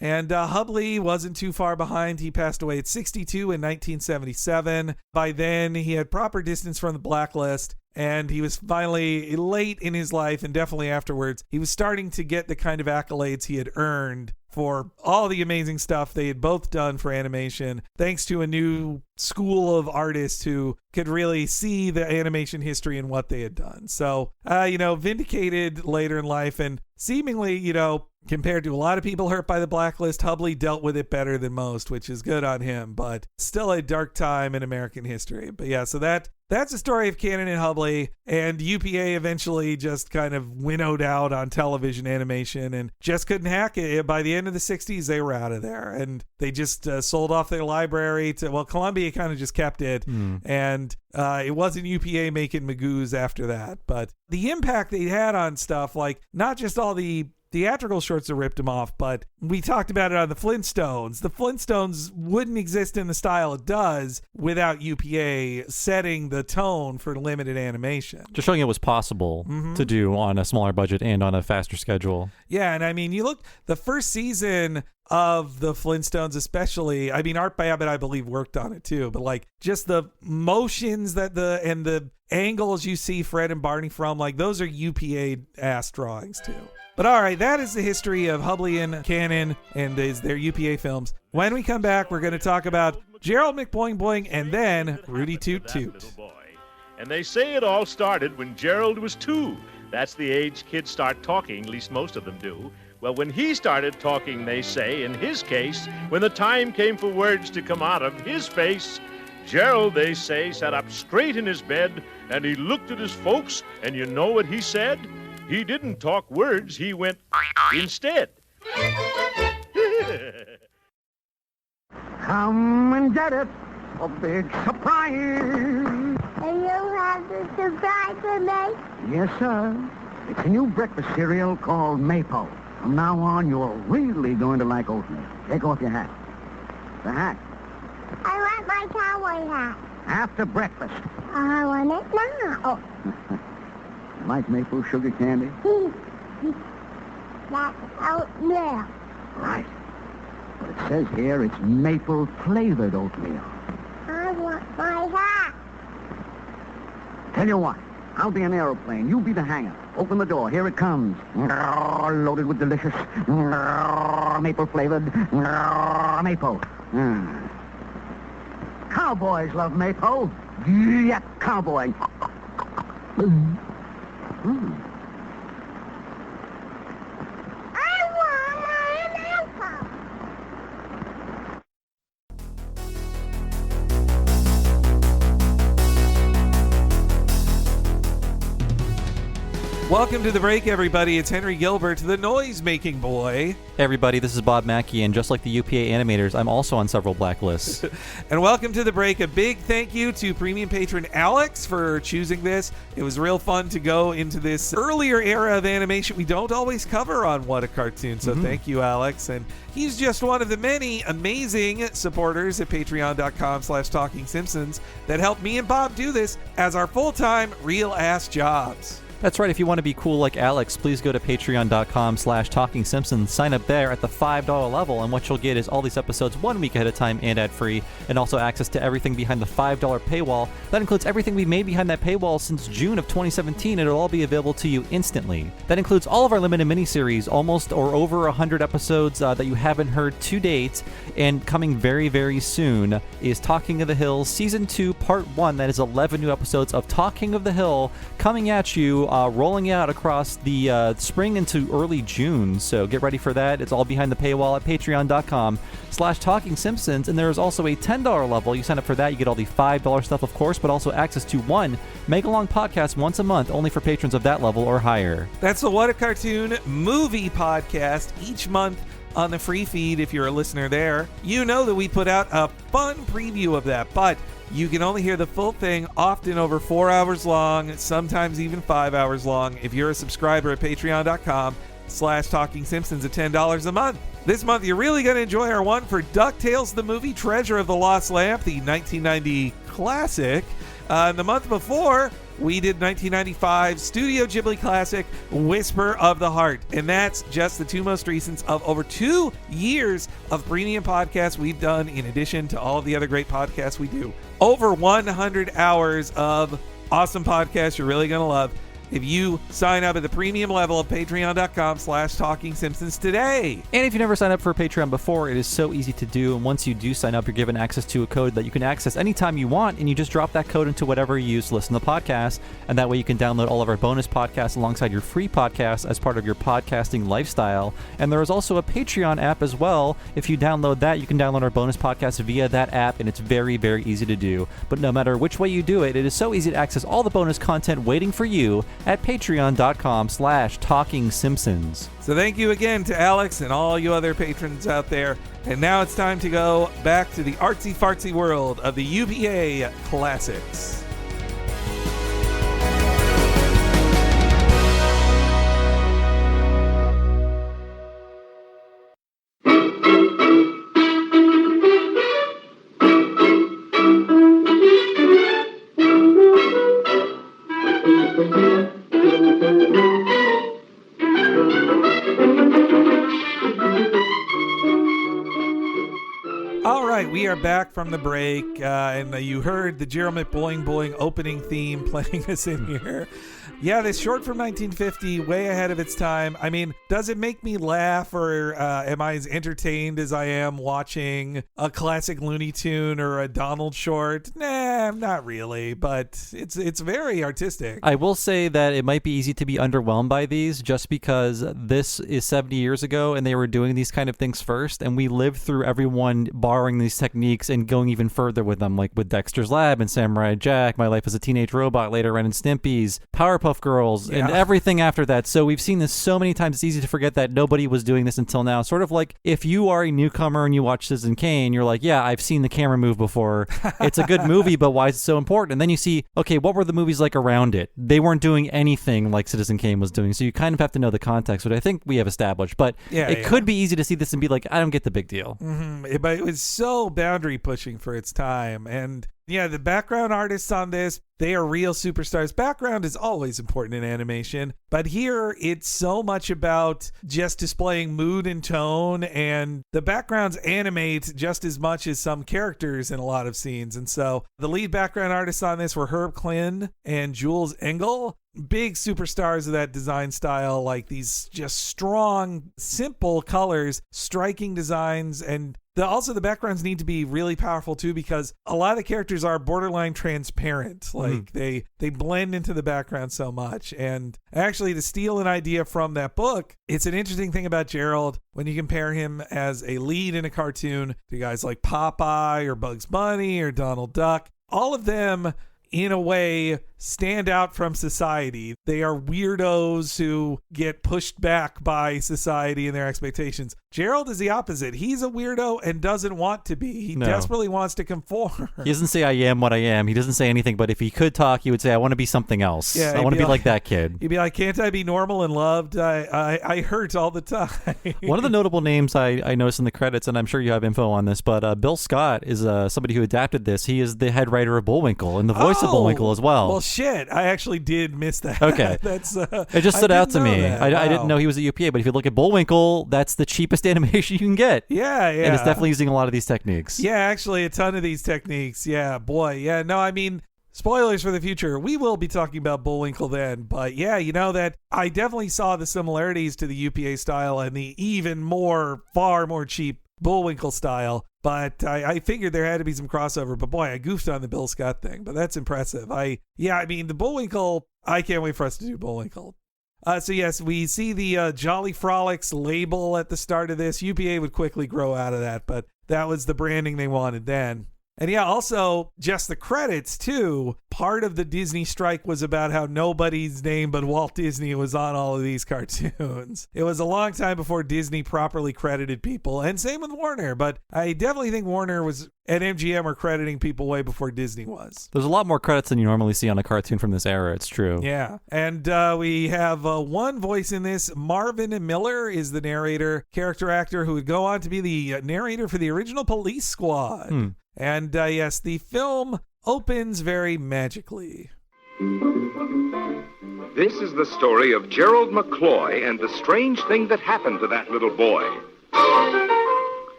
And Hubley wasn't too far behind. He passed away at 62 in 1977. By then, he had proper distance from the blacklist, and he was finally, late in his life and definitely afterwards, he was starting to get the kind of accolades he had earned for all the amazing stuff they had both done for animation, thanks to a new school of artists who could really see the animation history and what they had done. So, vindicated later in life, and seemingly, compared to a lot of people hurt by the blacklist, Hubley dealt with it better than most, which is good on him, but still a dark time in American history. But yeah, so that's the story of Cannon and Hubley, and UPA eventually just kind of winnowed out on television animation and just couldn't hack it. By the end of the 60s, they were out of there, and they just sold off their library to, Columbia kind of just kept it, and it wasn't UPA making Magoos after that. But the impact they had on stuff, like not just all the theatrical shorts that ripped them off, but we talked about it on the Flintstones. The Flintstones wouldn't exist in the style it does without UPA setting the tone for limited animation. Just showing it was possible to do on a smaller budget and on a faster schedule. Yeah, and I mean, you look, the first season of the Flintstones especially, I mean, Art Babbitt, I believe, worked on it too, but like just the motions and the angles you see Fred and Barney from, like those are UPA-ass drawings too. But all right, that is the history of Hubley and Cannon and their UPA films. When we come back, we're going to talk about Gerald McBoing Boing and then Rooty Toot Toot. And they say it all started when Gerald was 2. That's the age kids start talking, at least most of them do. Well, when he started talking, they say, in his case, when the time came for words to come out of his face, Gerald, they say, sat up straight in his bed, and he looked at his folks, and you know what he said? He didn't talk words, he went instead. Come and get it, a big surprise. And you have the surprise for me? Yes, sir. It's a new breakfast cereal called Maple. From now on, you're really going to like oatmeal. Take off your hat. The hat. I want my cowboy hat. After breakfast. I want it now. Like maple sugar candy? That's oatmeal. Right. But it says here it's maple-flavored oatmeal. I want my hat. Tell you what, I'll be an aeroplane. You be the hangar. Open the door. Here it comes. Loaded with delicious maple-flavored maple. Cowboys love maple. Yeah, cowboy. I want my maple. Welcome to the break, everybody. It's Henry Gilbert, the noise-making boy. Hey everybody, this is Bob Mackey, and just like the UPA animators, I'm also on several blacklists. And welcome to the break. A big thank you to premium patron Alex for choosing this. It was real fun to go into this earlier era of animation we don't always cover on What a Cartoon, so thank you, Alex. And he's just one of the many amazing supporters at patreon.com/Talking Simpsons that help me and Bob do this as our full-time, real-ass jobs. That's right. If you want to be cool like Alex, please go to patreon.com/Talking Simpsons. Sign up there at the $5 level, and what you'll get is all these episodes 1 week ahead of time and ad-free, and also access to everything behind the $5 paywall. That includes everything we made behind that paywall since June of 2017, and it'll all be available to you instantly. That includes all of our limited miniseries, almost or over 100 episodes that you haven't heard to date, and coming very, very soon is Talking of the Hill Season 2 Part 1. That is 11 new episodes of Talking of the Hill coming at you, rolling out across the spring into early June. So get ready for that. It's all behind the paywall at patreon.com/Talking Simpsons. And there's also a $10 level. You sign up for that, you get all the $5 stuff, of course, but also access to one mega-long podcast once a month, only for patrons of that level or higher. That's the What a Cartoon movie podcast each month on the free feed. If you're a listener there, you know that we put out a fun preview of that, but you can only hear the full thing, often over 4 hours long, sometimes even 5 hours long, if you're a subscriber at patreon.com/Talking Simpsons at $10 a month. This month, you're really going to enjoy our one for DuckTales the Movie, Treasure of the Lost Lamp, the 1990 classic. The month before, we did 1995 Studio Ghibli classic, Whisper of the Heart. And that's just the two most recent of over 2 years of premium podcasts we've done, in addition to all of the other great podcasts we do. Over 100 hours of awesome podcasts you're really going to love. if you sign up at the premium level of patreon.com/TalkingSimpsons today. And if you never signed up for Patreon before, it is so easy to do. And once you do sign up, you're given access to a code that you can access anytime you want. And you just drop that code into whatever you use to listen to the podcast. And that way you can download all of our bonus podcasts alongside your free podcast as part of your podcasting lifestyle. And there is also a Patreon app as well. If you download that, you can download our bonus podcast via that app. And it's very, very easy to do. But no matter which way you do it, it is so easy to access all the bonus content waiting for you at patreon.com/TalkingSimpsons. So thank you again to Alex and all you other patrons out there. And now it's time to go back to the artsy-fartsy world of the UPA classics. We are back from the break, and you heard the Gerald McBoing Boing opening theme playing us in here. Yeah, this short from 1950, way ahead of its time. I mean, does it make me laugh, or am I as entertained as I am watching a classic Looney Tune or a Donald short? Nah, not really, but it's very artistic. I will say that it might be easy to be underwhelmed by these just because this is 70 years ago and they were doing these kind of things first, and we lived through everyone borrowing these techniques and going even further with them, like with Dexter's Lab and Samurai Jack, My Life as a Teenage Robot, later Ren and Stimpy's, Powerpuff Girls, and everything after that. So we've seen this so many times, it's easy to forget that nobody was doing this until now. Sort of like if you are a newcomer and you watch Citizen Kane, you're like, yeah, I've seen the camera move before. It's a good movie, but why is it so important? And then you see, okay, what were the movies like around it? They weren't doing anything like Citizen Kane was doing. So you kind of have to know the context, which I think we have established. But it could be easy to see this and be like, I don't get the big deal. But it was so boundary pushing for its time. And yeah, the background artists on this, they are real superstars. Background is always important in animation, but here it's so much about just displaying mood and tone, and the backgrounds animate just as much as some characters in a lot of scenes. And so the lead background artists on this were Herb Klin and Jules Engel. Big superstars of that design style, like these just strong, simple colors, striking designs, and also the backgrounds need to be really powerful too, because a lot of the characters are borderline transparent. Like they blend into the background so much. And actually, to steal an idea from that book, it's an interesting thing about Gerald when you compare him as a lead in a cartoon to guys like Popeye or Bugs Bunny or Donald Duck. All of them, in a way, stand out from society. They are weirdos who get pushed back by society and their expectations. Gerald is the opposite. He's a weirdo and doesn't want to be. He desperately wants to conform. He doesn't say, I am what I am. He doesn't say anything, but if he could talk, he would say, I want to be something else. Yeah, I want to be like that kid. He'd be like, can't I be normal and loved? I hurt all the time. One of the notable names I noticed in the credits, and I'm sure you have info on this, but Bill Scott is somebody who adapted this. He is the head writer of Bullwinkle and the voice of Bullwinkle as well. Well, shit. I actually did miss that. Okay. It just stood out to me. I didn't know he was a UPA, but if you look at Bullwinkle, that's the cheapest animation you can get. Yeah. And it's definitely using a lot of these techniques. Yeah, actually, a ton of these techniques. Yeah, boy. Yeah, no, I mean, spoilers for the future. We will be talking about Bullwinkle then. But yeah, you know that I definitely saw the similarities to the UPA style and the far more cheap Bullwinkle style. But I figured there had to be some crossover. But boy, I goofed on the Bill Scott thing. But that's impressive. I mean, the Bullwinkle, I can't wait for us to do Bullwinkle. So yes, we see the Jolly Frolics label at the start of this. UPA would quickly grow out of that, but that was the branding they wanted then. And yeah, also just the credits too. Part of the Disney strike was about how nobody's name but Walt Disney was on all of these cartoons. It was a long time before Disney properly credited people, and same with Warner. But I definitely think Warner and MGM were crediting people way before Disney was. There's a lot more credits than you normally see on a cartoon from this era. It's true. Yeah. And we have one voice in this. Marvin Miller is the narrator, character actor who would go on to be the narrator for the original Police Squad. And yes, the film opens very magically. This is the story of Gerald McCloy and the strange thing that happened to that little boy.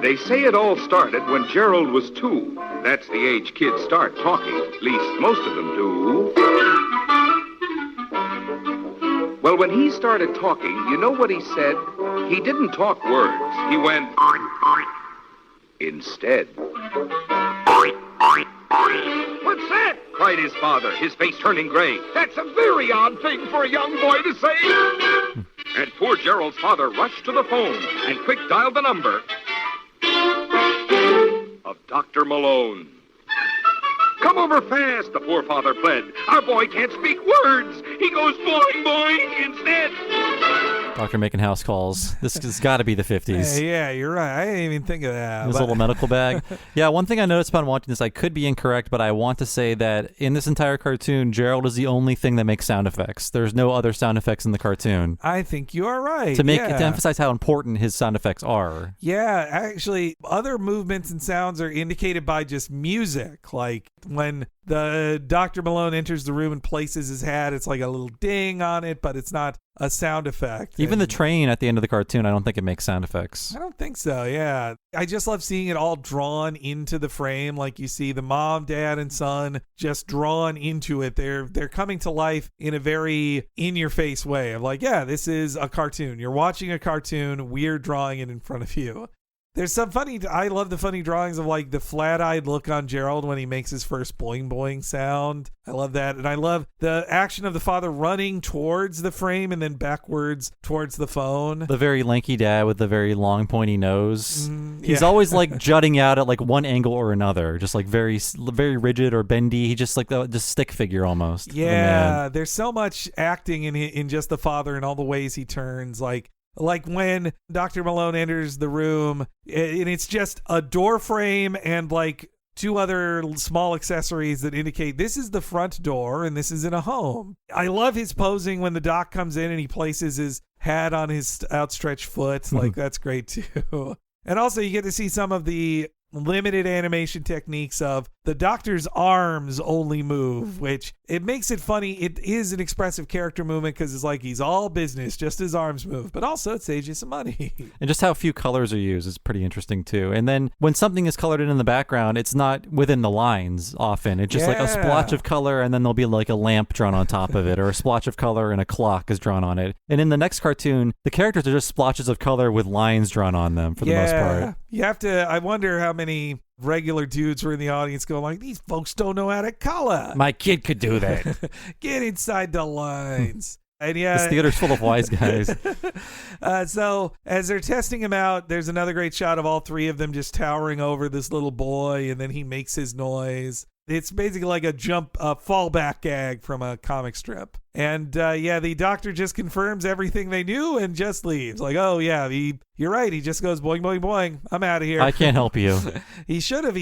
They say it all started when Gerald was 2. That's the age kids start talking. At least most of them do. Well, when he started talking, you know what he said? He didn't talk words. He went instead. What's that? Cried his father, his face turning gray. That's a very odd thing for a young boy to say. And poor Gerald's father rushed to the phone and quick dialed the number of Dr. Malone. Come over fast, the poor father pled. Our boy can't speak words. He goes boing, boing instead. Doctor making house calls. This has got to be the 50s. Yeah, you're right. I didn't even think of that. His little medical bag. Yeah, one thing I noticed upon watching this, I could be incorrect, but I want to say that in this entire cartoon, Gerald is the only thing that makes sound effects. There's no other sound effects in the cartoon. I think you are right. To emphasize how important his sound effects are. Yeah, actually, other movements and sounds are indicated by just music. Like when the Dr. Malone enters the room and places his hat, it's like a little ding on it, but it's not a sound effect. Even the train at the end of the cartoon, I don't think it makes sound effects. I don't think so, yeah. I just love seeing it all drawn into the frame. Like you see the mom, dad, and son just drawn into it. They're coming to life in a very in-your-face way of like, yeah, this is a cartoon. You're watching a cartoon. We're drawing it in front of you. There's some I love the funny drawings of like the flat-eyed look on Gerald when he makes his first boing boing sound. I love that. And I love the action of the father running towards the frame and then backwards towards the phone. The very lanky dad with the very long pointy nose. He's always like jutting out at like one angle or another, just like very, very rigid or bendy. He just like just stick figure almost. Yeah, there's so much acting in just the father and all the ways he turns. Like when Dr. Malone enters the room and it's just a door frame and like two other small accessories that indicate this is the front door and this is in a home. I love his posing when the doc comes in and he places his hat on his outstretched foot. Like that's great too. And also you get to see some of the limited animation techniques of the doctor's arms only move, which it makes it funny. It is an expressive character movement because it's like he's all business, just his arms move, but also it saves you some money. And just how few colors are used is pretty interesting too. And then when something is colored in the background, it's not within the lines often. It's just like a splotch of color and then there'll be like a lamp drawn on top of it or a splotch of color and a clock is drawn on it. And in the next cartoon, the characters are just splotches of color with lines drawn on them for the most part. You have to, I wonder how many regular dudes were in the audience going like, these folks don't know how to color. My kid could do that. Get inside the lines. And yeah, this theater's full of wise guys. So as they're testing him out, there's another great shot of all three of them just towering over this little boy, and then he makes his noise. It's basically like a fallback gag from a comic strip. And the doctor just confirms everything they knew and just leaves. Like, oh yeah, you're right. He just goes boing, boing, boing. I'm out of here. I can't help you. He should have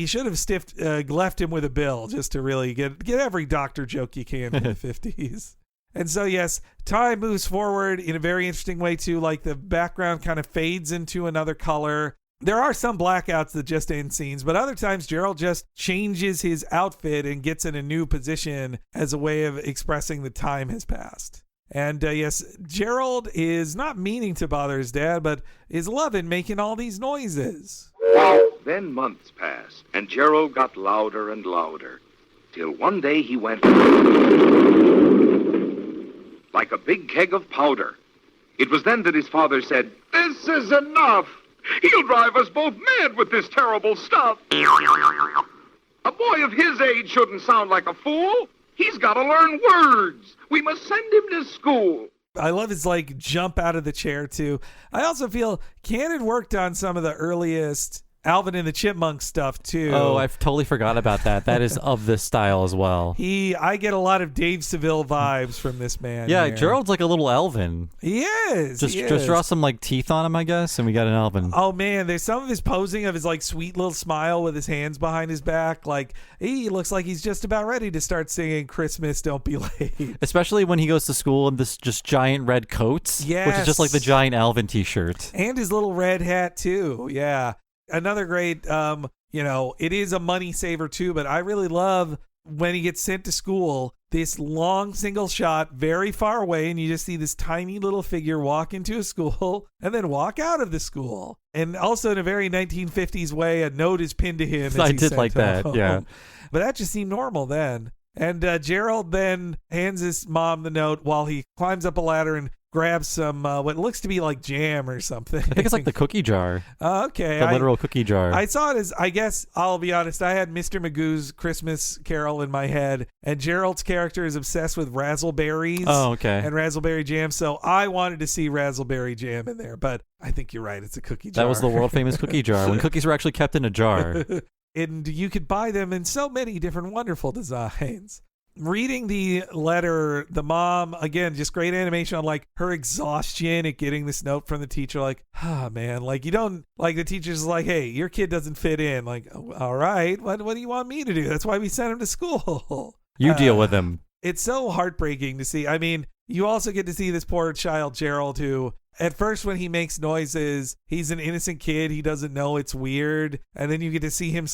left him with a bill just to really get every doctor joke you can from the 50s. And so, yes, time moves forward in a very interesting way, too. Like the background kind of fades into another color. There are some blackouts that just end scenes, but other times Gerald just changes his outfit and gets in a new position as a way of expressing that time has passed. And yes, Gerald is not meaning to bother his dad, but is loving making all these noises. Then months passed, and Gerald got louder and louder, till one day he went like a big keg of powder. It was then that his father said, "This is enough. He'll drive us both mad with this terrible stuff. A boy of his age shouldn't sound like a fool. He's got to learn words. We must send him to school." I love his like jump out of the chair too. I also feel Cannon worked on some of the earliest Alvin and the Chipmunks stuff too. Oh, I totally forgot about that. That is of this style as well. I get a lot of Dave Seville vibes from this man. Yeah, here. Gerald's like a little Elvin. He is. Just draw some like teeth on him, I guess, and we got an Elvin. Oh man, there's some of his posing of his like sweet little smile with his hands behind his back. Like he looks like he's just about ready to start singing "Christmas Don't Be Late." Especially when he goes to school in this just giant red coat, which is just like the giant Alvin t-shirt. And his little red hat too. Yeah. Another great, it is a money saver too, but I really love when he gets sent to school, this long single shot very far away, and you just see this tiny little figure walk into a school and then walk out of the school. And also in a very 1950s way, a note is pinned to him. I did like that, yeah. But that just seemed normal then. And Gerald then hands his mom the note while he climbs up a ladder and grabs some what looks to be like jam or something. I think it's like the cookie jar. Okay. The literal cookie jar. I saw it as, I guess, I'll be honest, I had Mr. Magoo's Christmas Carol in my head, and Gerald's character is obsessed with razzleberries. Oh, okay. And razzleberry jam, so I wanted to see razzleberry jam in there, but I think you're right, it's a cookie jar. That was the world-famous cookie jar, when cookies were actually kept in a jar. And you could buy them in so many different wonderful designs. Reading the letter, the mom, again, just great animation on like her exhaustion at getting this note from the teacher. Like, man, like you don't, like the teacher's like, hey, your kid doesn't fit in. Like, oh, all right, what do you want me to do? That's why we sent him to school. You deal with him. It's so heartbreaking to see. I mean, you also get to see this poor child, Gerald, who at first when he makes noises, he's an innocent kid. He doesn't know it's weird. And then you get to see him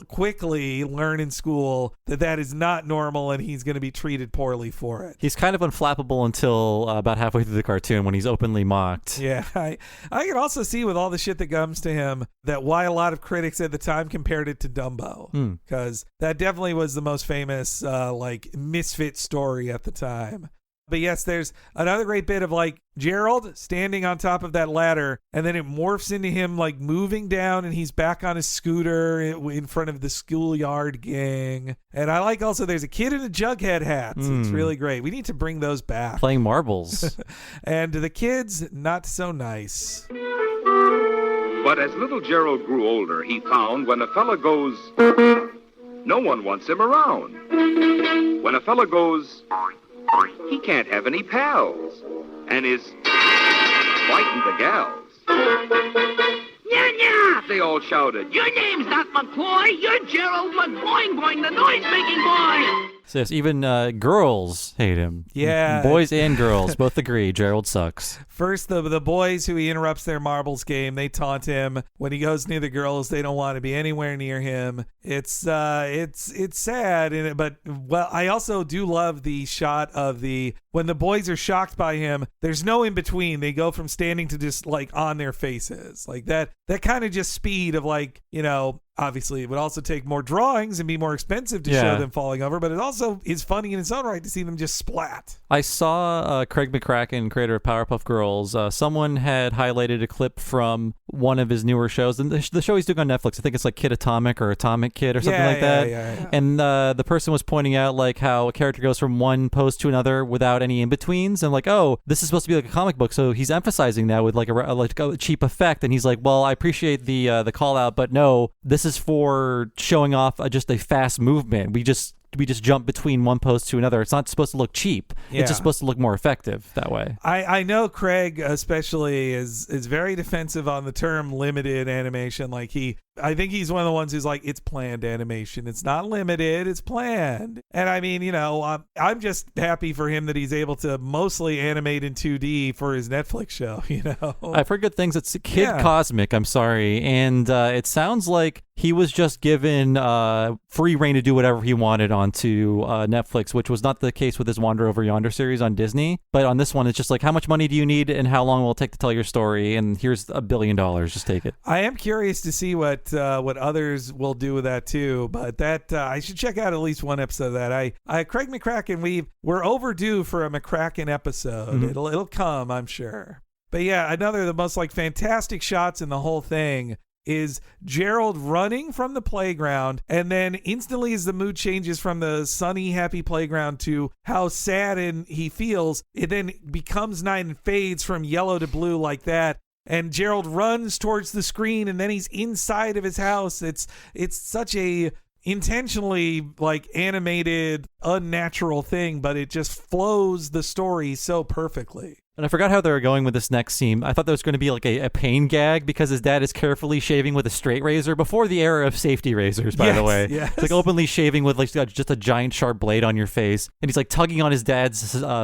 quickly learn in school that is not normal and he's going to be treated poorly for it. He's kind of unflappable until about halfway through the cartoon when he's openly mocked. Yeah, I can also see with all the shit that comes to him that why a lot of critics at the time compared it to Dumbo. Because that definitely was the most famous like misfit story at the time. But yes, there's another great bit of like Gerald standing on top of that ladder, and then it morphs into him like moving down, and he's back on his scooter in front of the schoolyard gang. And I like also there's a kid in a Jughead hat. It's really great. We need to bring those back. Playing marbles. And the kids, not so nice. But as little Gerald grew older, he found when a fella goes, no one wants him around. When a fella goes, he can't have any pals, and is fighting the gals. Yeah, They all shouted, your name's not McCoy, you're Gerald McBoing, the noise-making boy. So yes, even girls hate him. Yeah. Boys and girls both agree Gerald sucks. First, the boys who he interrupts their marbles game, they taunt him. When he goes near the girls, they don't want to be anywhere near him. It's sad, but well, I also do love the shot of when the boys are shocked by him. There's no in between. They go from standing to just like on their faces, like that kind of just speed of like, you know. Obviously, it would also take more drawings and be more expensive to show them falling over, but it also is funny in its own right to see them just splat. I saw Craig McCracken, creator of Powerpuff Girls. Someone had highlighted a clip from one of his newer shows, and the show he's doing on Netflix. I think it's like Kid Atomic or Atomic Kid or something like that. Yeah. And the person was pointing out like how a character goes from one pose to another without any in-betweens, and like, oh, this is supposed to be like a comic book, so he's emphasizing that with like a cheap effect, and he's like, well, I appreciate the call out, but no, this is for showing off just a fast movement. We just jump between one pose to another. It's not supposed to look cheap. Yeah. It's just supposed to look more effective that way. I know Craig especially is very defensive on the term limited animation. Like I think he's one of the ones who's like, it's planned animation. It's not limited, it's planned. And I mean, you know, I'm just happy for him that he's able to mostly animate in 2D for his Netflix show, you know. I've heard good things. It's Kid Cosmic, I'm sorry. And it sounds like he was just given free reign to do whatever he wanted onto Netflix, which was not the case with his Wander Over Yonder series on Disney. But on this one, it's just like, how much money do you need and how long will it take to tell your story? And here's $1 billion. Just take it. I am curious to see what others will do with that too. But that I should check out at least one episode of that. Craig McCracken, we're overdue for a McCracken episode. Mm-hmm. It'll come, I'm sure. But yeah, another of the most like fantastic shots in the whole thing is Gerald running from the playground, and then instantly as the mood changes from the sunny, happy playground to how sad and he feels, it then becomes night and fades from yellow to blue like that. And Gerald runs towards the screen, and then he's inside of his house. It's such a intentionally like animated, unnatural thing, but it just flows the story so perfectly. And I forgot how they were going with this next scene. I thought there was going to be like a pain gag because his dad is carefully shaving with a straight razor before the era of safety razors, by the way. Yes. It's like openly shaving with like just a giant sharp blade on your face. And he's like tugging on his dad's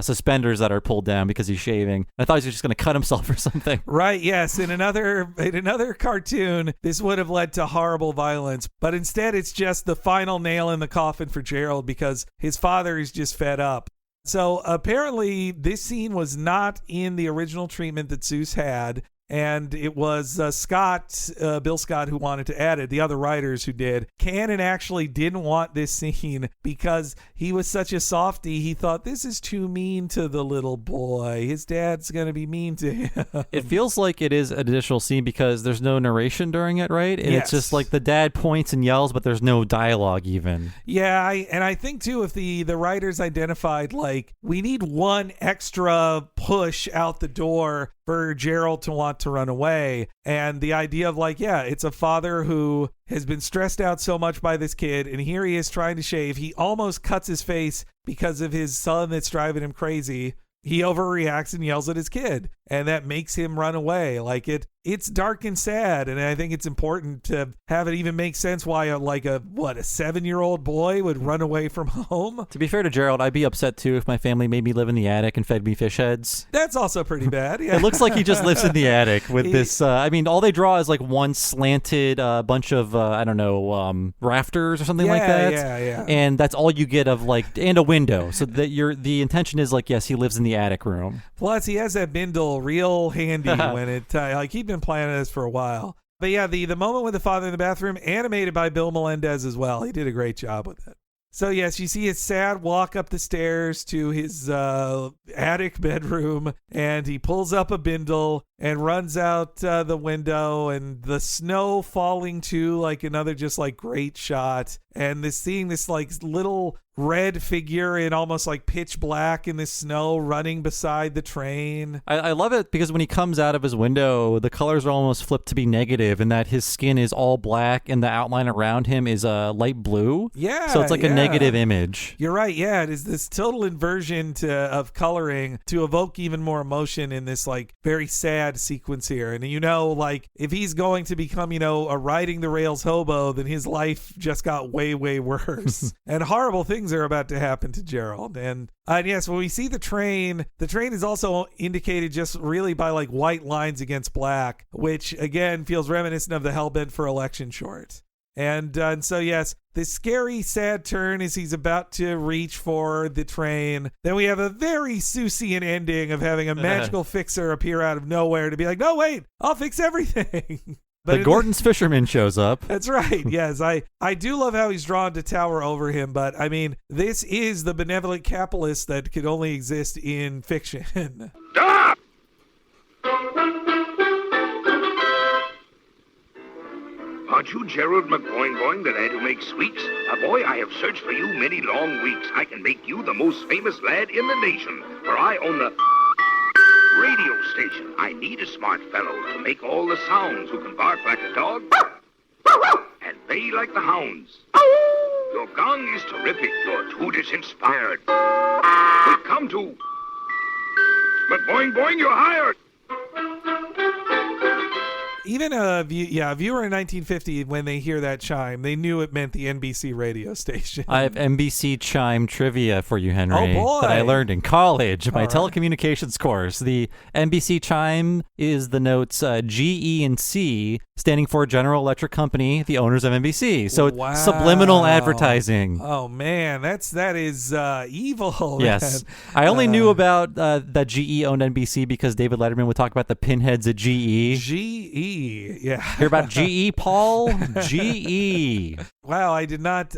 suspenders that are pulled down because he's shaving. I thought he was just going to cut himself or something. Right, yes. In another cartoon, this would have led to horrible violence. But instead, it's just the final nail in the coffin for Gerald because his father is just fed up. So apparently this scene was not in the original treatment that Zeus had, and it was Bill Scott, who wanted to add it. The other writers who did. Cannon actually didn't want this scene because he was such a softie. He thought, this is too mean to the little boy. His dad's going to be mean to him. It feels like it is an additional scene because there's no narration during it, right? And Yes. it's just like the dad points and yells, but there's no dialogue even. Yeah, I think too, if the writers identified, like, we need one extra push out the door for Gerald to want to run away, and the idea of, like, yeah, it's a father who has been stressed out so much by this kid, and here he is trying to shave. He almost cuts his face because of his son that's driving him crazy. He overreacts and yells at his kid, and that makes him run away. Like, it's dark and sad, and I think it's important to have it even make sense why a 7-year-old boy would run away from home. To be fair to Gerald, I'd be upset too if my family made me live in the attic and fed me fish heads. That's also pretty bad. Yeah. It looks like he just lives in the attic with this. All they draw is like one slanted bunch of, rafters or something like that. Yeah. And that's all you get of and a window. So that the intention is yes, he lives in the attic room. Plus, he has that bindle real handy when he'd been planning this for a while. But yeah, the moment with the father in the bathroom, animated by Bill Melendez as well. He did a great job with it. So yes, you see his sad walk up the stairs to his attic bedroom, and he pulls up a bindle and runs out the window, and the snow falling too, another just great shot. And seeing this little red figure in almost pitch black in the snow running beside the train. I love it because when he comes out of his window, the colors are almost flipped to be negative, in that his skin is all black and the outline around him is light blue. Yeah. So it's a negative image. You're right. Yeah, it is this total inversion of coloring to evoke even more emotion in this very sad sequence here. And if he's going to become, a riding the rails hobo, then his life just got way, way worse. And horrible things are about to happen to Gerald. And yes, when we see the train is also indicated just really by white lines against black, which again feels reminiscent of the Hellbent for Election short. And so yes, this scary, sad turn as he's about to reach for the train. Then we have a very Seussian ending of having a magical fixer appear out of nowhere to be like, no, wait, I'll fix everything. But the Gordon's fisherman shows up. That's right. Yes, I do love how he's drawn to tower over him, but I mean, this is the benevolent capitalist that could only exist in fiction. Stop! Aren't you Gerald McBoing, the lad who makes sweeps? Boy, I have searched for you many long weeks. I can make you the most famous lad in the nation, for I own the radio station. I need a smart fellow to make all the sounds, who can bark like a dog and bay like the hounds. Your gong is terrific. Your toot is inspired. We come to McBoing, you're hired. Even a viewer in 1950, when they hear that chime, they knew it meant the NBC radio station. I have NBC chime trivia for you, Henry. Oh, boy. That I learned in college, my telecommunications course. The NBC chime is the notes G, E, and C, standing for General Electric Company, the owners of NBC. So it's subliminal advertising. Oh man, that is evil. Yes, man. I only knew about that GE owned NBC because David Letterman would talk about the pinheads at GE. GE, yeah. Hear about GE, Paul? GE. Wow, I did not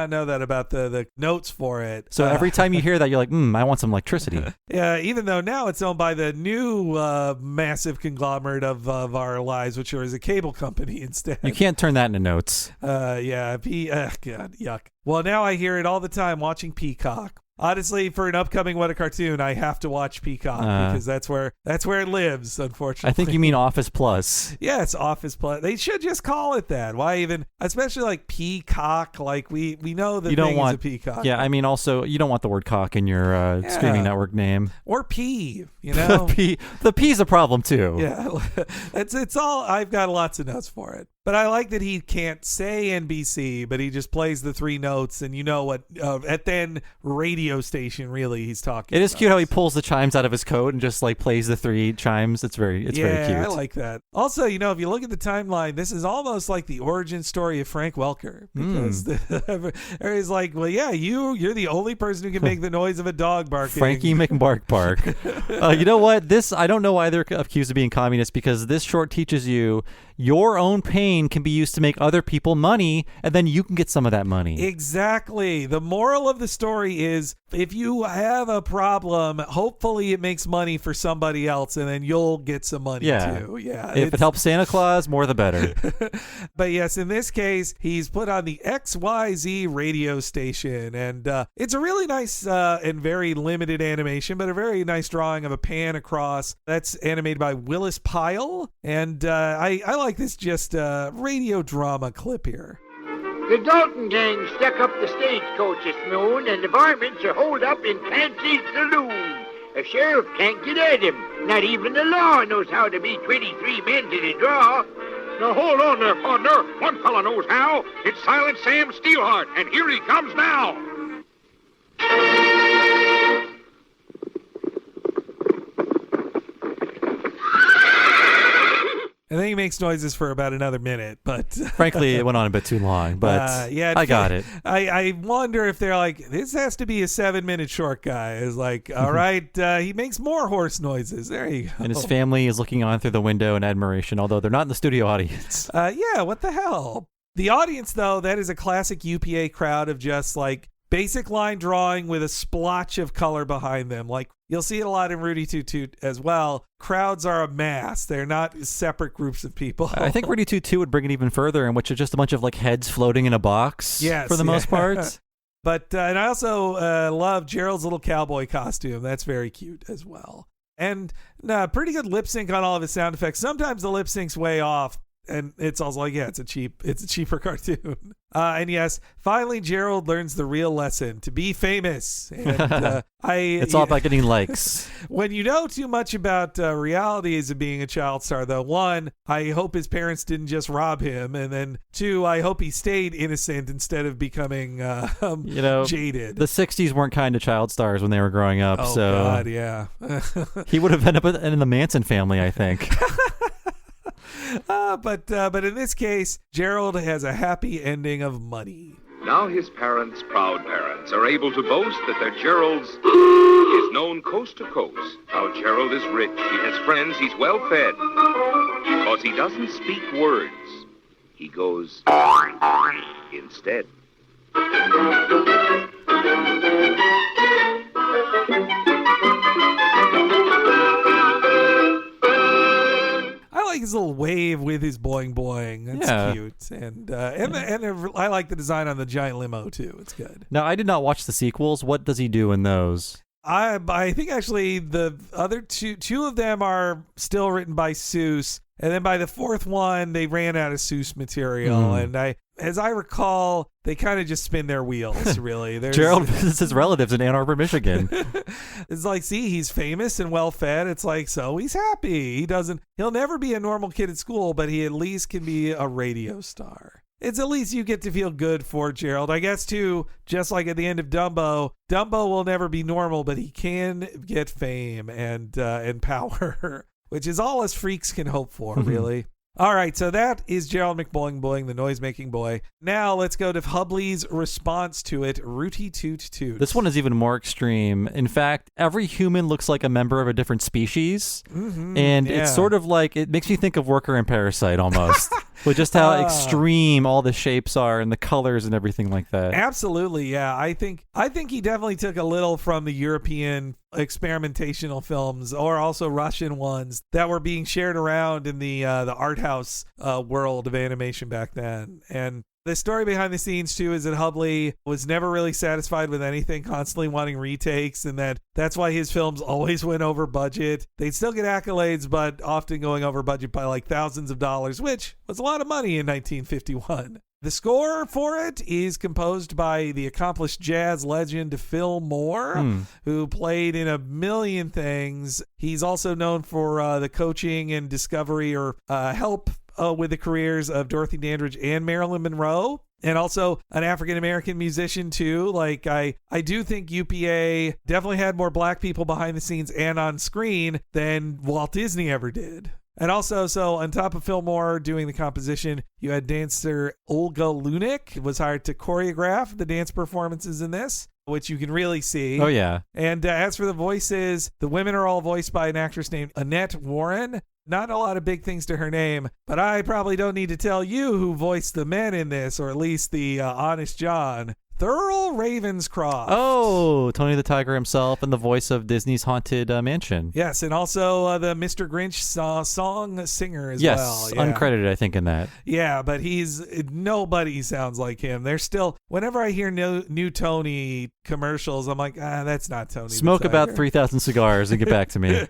know that about the notes for it. So every time you hear that, you're like, I want some electricity. Yeah, even though now it's owned by the new massive conglomerate of our lives, which is a cable company instead. You can't turn that into notes. God, yuck. Well, now I hear it all the time watching Peacock. Honestly, for an upcoming What a Cartoon, I have to watch Peacock because that's where it lives, unfortunately. I think you mean Office Plus. Yes, Office Plus. They should just call it that. Why even, especially Peacock, we know the thing is a peacock. Yeah, I mean also, you don't want the word cock in your streaming network name. Or pea, The P's a problem too. Yeah, it's all, I've got lots of notes for it. But I like that he can't say NBC, but he just plays the 3 notes, and you know what, at then radio station really he's talking It is about. cute how he pulls the chimes out of his coat and just like plays the 3 chimes. It's very cute. I like that. Also, you know, if you look at the timeline, this is almost like the origin story of Frank Welker, because everybody's like, well, yeah, you're the only person who can make the noise of a dog barking. Frankie McBark Bark. You know what? I don't know why they're accused of being communist, because this short teaches you your own pain can be used to make other people money, and then you can get some of that money. Exactly. The moral of the story is, if you have a problem, hopefully it makes money for somebody else, and then you'll get some money too. Yeah. If it helps Santa Claus, more the better. But yes, in this case, he's put on the XYZ radio station, and it's a really nice and very limited animation, but a very nice drawing of a pan across. That's animated by Willis Pyle, and I like this just radio drama clip here. The Dalton gang stuck up the stagecoach this noon, and the varmints are holed up in Clancy's saloon. A sheriff can't get at him. Not even the law knows how to beat 23 men to the draw. Now hold on there, partner. One fella knows how. It's Silent Sam Steelheart, and here he comes now. And then he makes noises for about another minute, but Frankly, it went on a bit too long, but yeah, I got it. I wonder if they're like, this has to be a 7-minute short guy. It's like, all right, he makes more horse noises. There you go. And his family is looking on through the window in admiration, although they're not in the studio audience. Yeah, what the hell? The audience, though, that is a classic UPA crowd of just like basic line drawing with a splotch of color behind them. Like, you'll see it a lot in Rooty Toot Toot as well. Crowds are a mass. They're not separate groups of people. I think Rooty Toot Toot would bring it even further, in which is just a bunch of like heads floating in a box for the most part. But and I also love Gerald's little cowboy costume. That's very cute as well. And pretty good lip sync on all of his sound effects. Sometimes the lip sync's way off, and it's also like, yeah, it's a cheaper cartoon. And yes, finally Gerald learns the real lesson: to be famous. And it's all about getting likes. When you know too much about realities of being a child star, though, 1, I hope his parents didn't just rob him, and then 2, I hope he stayed innocent instead of becoming jaded. The 60s weren't kind to child stars when they were growing up. Oh, so God, yeah. He would have ended up in the Manson family, I think. But in this case, Gerald has a happy ending of money. Now his parents, proud parents, are able to boast that their Gerald's is known coast to coast. Now Gerald is rich, he has friends, he's well fed. Because he doesn't speak words, he goes instead. I like his little wave with his boing boing. That's cute. And I like the design on the giant limo too. It's good. Now, I did not watch the sequels. What does he do in those? I think actually the other two of them are still written by Seuss, and then by the 4th one they ran out of Seuss material, and as I recall, they kind of just spin their wheels. Really, Gerald visits his relatives in Ann Arbor, Michigan. It's like, see, he's famous and well fed. It's like, so he's happy. He'll never be a normal kid at school, but he at least can be a radio star. It's at least you get to feel good for Gerald. I guess, too, just like at the end of Dumbo will never be normal, but he can get fame and power, which is all us freaks can hope for, really. All right, so that is Gerald McBoing Boing, the noise-making boy. Now let's go to Hubley's response to it, Rooty Toot Toot. This one is even more extreme. In fact, every human looks like a member of a different species, and it's sort of like, it makes me think of Worker and Parasite almost, with just how extreme all the shapes are and the colors and everything like that. Absolutely, yeah. I think he definitely took a little from the European experimentational films, or also Russian ones that were being shared around in the art house world of animation back then. And the story behind the scenes too is that Hubley was never really satisfied with anything, constantly wanting retakes, and that's why his films always went over budget. They'd still get accolades, but often going over budget by like thousands of dollars, which was a lot of money in 1951. The score for it is composed by the accomplished jazz legend Phil Moore, who played in a million things. He's also known for the coaching and discovery or help with the careers of Dorothy Dandridge and Marilyn Monroe, and also an African-American musician too. Like I do think UPA definitely had more black people behind the scenes and on screen than Walt Disney ever did. And also, so on top of Fillmore doing the composition, you had dancer Olga Lunik was hired to choreograph the dance performances in this, which you can really see. Oh, yeah. And as for the voices, the women are all voiced by an actress named Annette Warren. Not a lot of big things to her name, but I probably don't need to tell you who voiced the men in this, or at least the Honest John. Thurl Ravenscroft. Oh, Tony the Tiger himself and the voice of Disney's Haunted Mansion. Yes, and also the Mr. Grinch song singer as well. Yes, uncredited, I think, in that. Yeah, but nobody sounds like him. There's still, whenever I hear new Tony commercials, I'm like, that's not Tony. Smoke about 3,000 cigars and get back to me.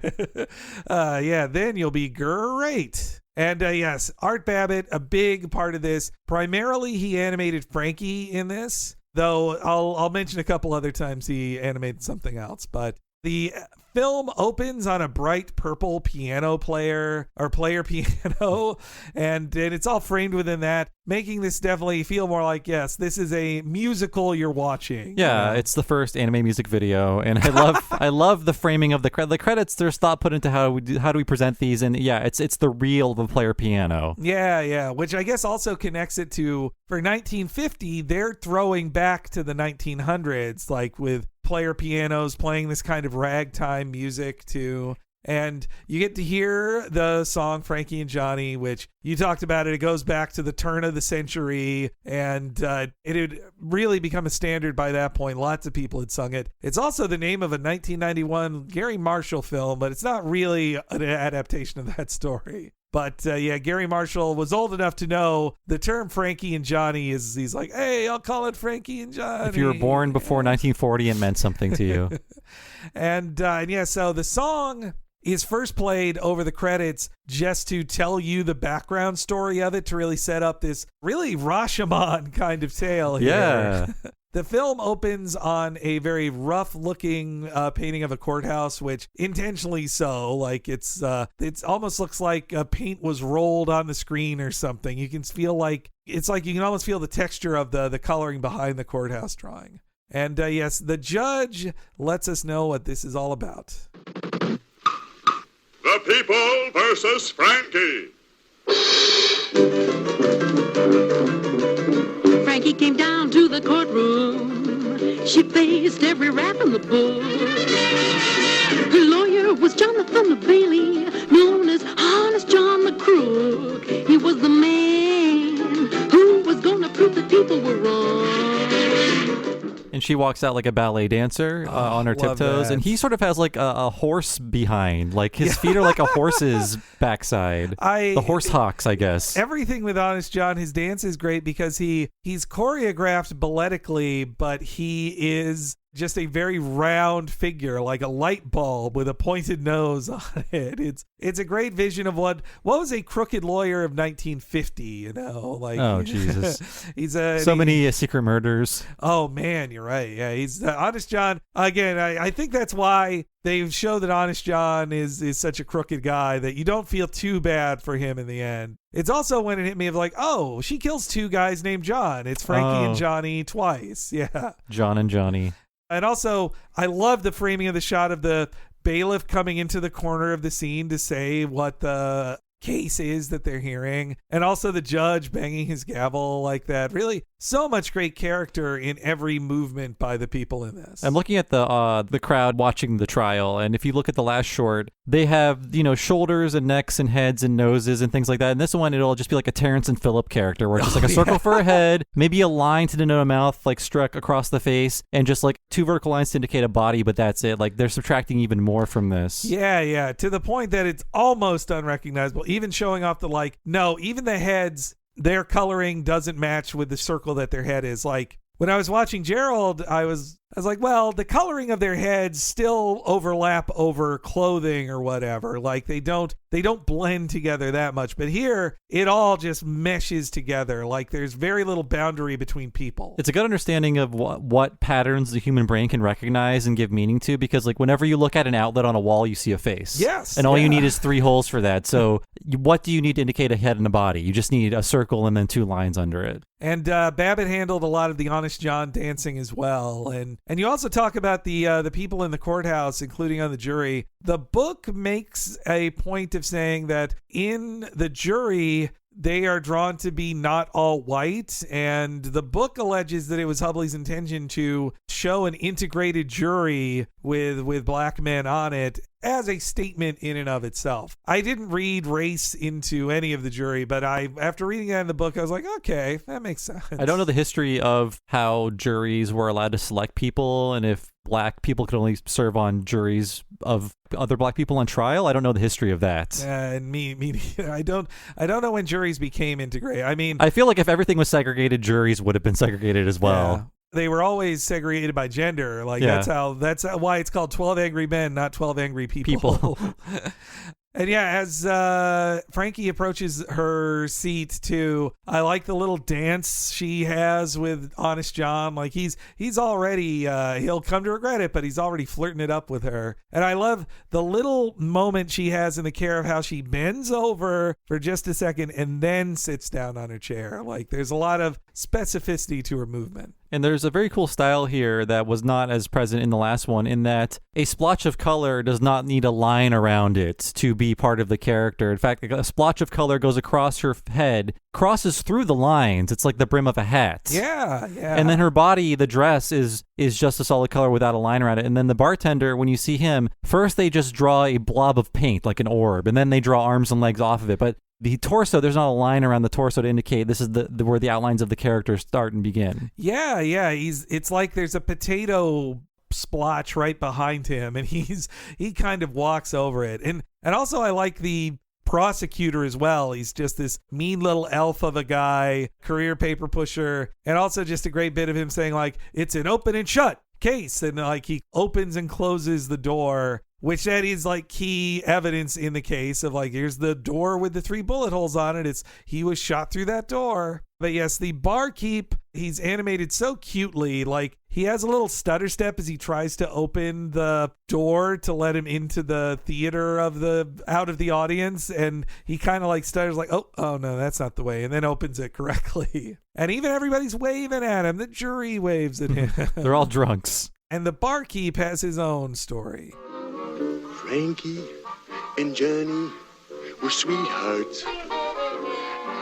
Yeah, then you'll be great. And yes, Art Babbitt, a big part of this. Primarily, he animated Frankie in this, though I'll mention a couple other times he animated something else. But the film opens on a bright purple piano player piano, and it's all framed within that, making this definitely feel more like, yes, this is a musical you're watching. Yeah, it's the first anime music video, and I love the framing of the credits. There's thought put into how do we present these, and yeah, it's the real the player piano. Yeah, which I guess also connects it to, for 1950, they're throwing back to the 1900s, like with player pianos playing this kind of ragtime music too. And you get to hear the song Frankie and Johnny, which you talked about it. It goes back to the turn of the century, and it had really become a standard by that point. Lots of people had sung it. It's also the name of a 1991 Gary Marshall film, but it's not really an adaptation of that story. But yeah, Gary Marshall was old enough to know the term Frankie and Johnny he's like, hey, I'll call it Frankie and Johnny. If you were born before 1940, it meant something to you. And yeah, so the song is first played over the credits just to tell you the background story of it, to really set up this really Rashomon kind of tale here. Yeah. The film opens on a very rough-looking painting of a courthouse, which intentionally so, like it almost looks like paint was rolled on the screen or something. You can feel like you can almost feel the texture of the coloring behind the courthouse drawing. And yes, the judge lets us know what this is all about. The People versus Frankie. Frankie came down to the courtroom. She faced every rap in the book. Her lawyer was Jonathan the Bailey, known as Honest John the Crook. He was the man who was going to prove that people were wrong. And she walks out like a ballet dancer on her tiptoes. That. And he sort of has like a horse behind. Like his feet are like a horse's backside. The horse hocks, I guess. Everything with Honest John, his dance is great because he's choreographed balletically, but he is just a very round figure, like a light bulb with a pointed nose on it. It's a great vision of what was a crooked lawyer of 1950, you know? Like, oh, Jesus. He's many secret murders. Oh, man, you're right. Yeah, he's Honest John. Again, I think that's why they show that Honest John is such a crooked guy that you don't feel too bad for him in the end. It's also when it hit me of like, oh, she kills two guys named John. It's Frankie and Johnny twice. Yeah. John and Johnny. And also, I love the framing of the shot of the bailiff coming into the corner of the scene to say what the case is that they're hearing. And also the judge banging his gavel like that. Really, so much great character in every movement by the people in this. I'm looking at the crowd watching the trial, and if you look at the last short, they have, shoulders and necks and heads and noses and things like that. And this one, it'll just be like a Terrence and Phillip character, where it's just like a circle for a head, maybe a line to denote a mouth, like struck across the face, and just like two vertical lines to indicate a body, but that's it. Like they're subtracting even more from this. Yeah, to the point that it's almost unrecognizable, even showing off even the heads, their coloring doesn't match with the circle that their head is. Like when I was watching Gerald, I was I was like, well, the coloring of their heads still overlap over clothing or whatever. Like they don't blend together that much. But here, it all just meshes together. Like there's very little boundary between people. It's a good understanding of what patterns the human brain can recognize and give meaning to, because like whenever you look at an outlet on a wall, you see a face. Yes. And all you need is 3 holes for that. So what do you need to indicate a head and a body? You just need a circle and then 2 lines under it. And Babbitt handled a lot of the Honest John dancing as well. And you also talk about the people in the courthouse, including on the jury. The book makes a point of saying that in the jury, they are drawn to be not all white, and the book alleges that it was Hubley's intention to show an integrated jury with black men on it as a statement in and of itself. I didn't read race into any of the jury, but after reading that in the book, I was like, okay, that makes sense. I don't know the history of how juries were allowed to select people, and if black people could only serve on juries of other black people on trial. I don't know the history of that. And me neither. I don't know when juries became integrated. I mean, I feel like if everything was segregated, juries would have been segregated as well. Yeah. They were always segregated by gender. Like that's why it's called 12 Angry Men, not 12 Angry People. And yeah, as Frankie approaches her seat too, I like the little dance she has with Honest John. Like he's already, he'll come to regret it, but he's already flirting it up with her. And I love the little moment she has in the care of how she bends over for just a second and then sits down on her chair. Like there's a lot of specificity to her movement. And there's a very cool style here that was not as present in the last one, in that a splotch of color does not need a line around it to be part of the character. In fact, a splotch of color goes across her head, crosses through the lines. It's like the brim of a hat. Yeah. And then her body, the dress, is just a solid color without a line around it. And then the bartender, when you see him, first they just draw a blob of paint, like an orb, and then they draw arms and legs off of it. But the torso, there's not a line around the torso to indicate this is the where the outlines of the characters start and begin. Yeah. It's like there's a potato splotch right behind him, and he kind of walks over it. And also I like the prosecutor as well. He's just this mean little elf of a guy, career paper pusher, and also just a great bit of him saying like, it's an open and shut case, and like he opens and closes the door, which that is like key evidence in the case of like, here's the door with the 3 bullet holes on it. He was shot through that door. But yes, the barkeep, he's animated so cutely. Like he has a little stutter step as he tries to open the door to let him into the theater out of the audience. And he kind of like stutters like, oh no, that's not the way. And then opens it correctly. And even everybody's waving at him. The jury waves at him. They're all drunks. And the barkeep has his own story. Frankie and Johnny were sweethearts,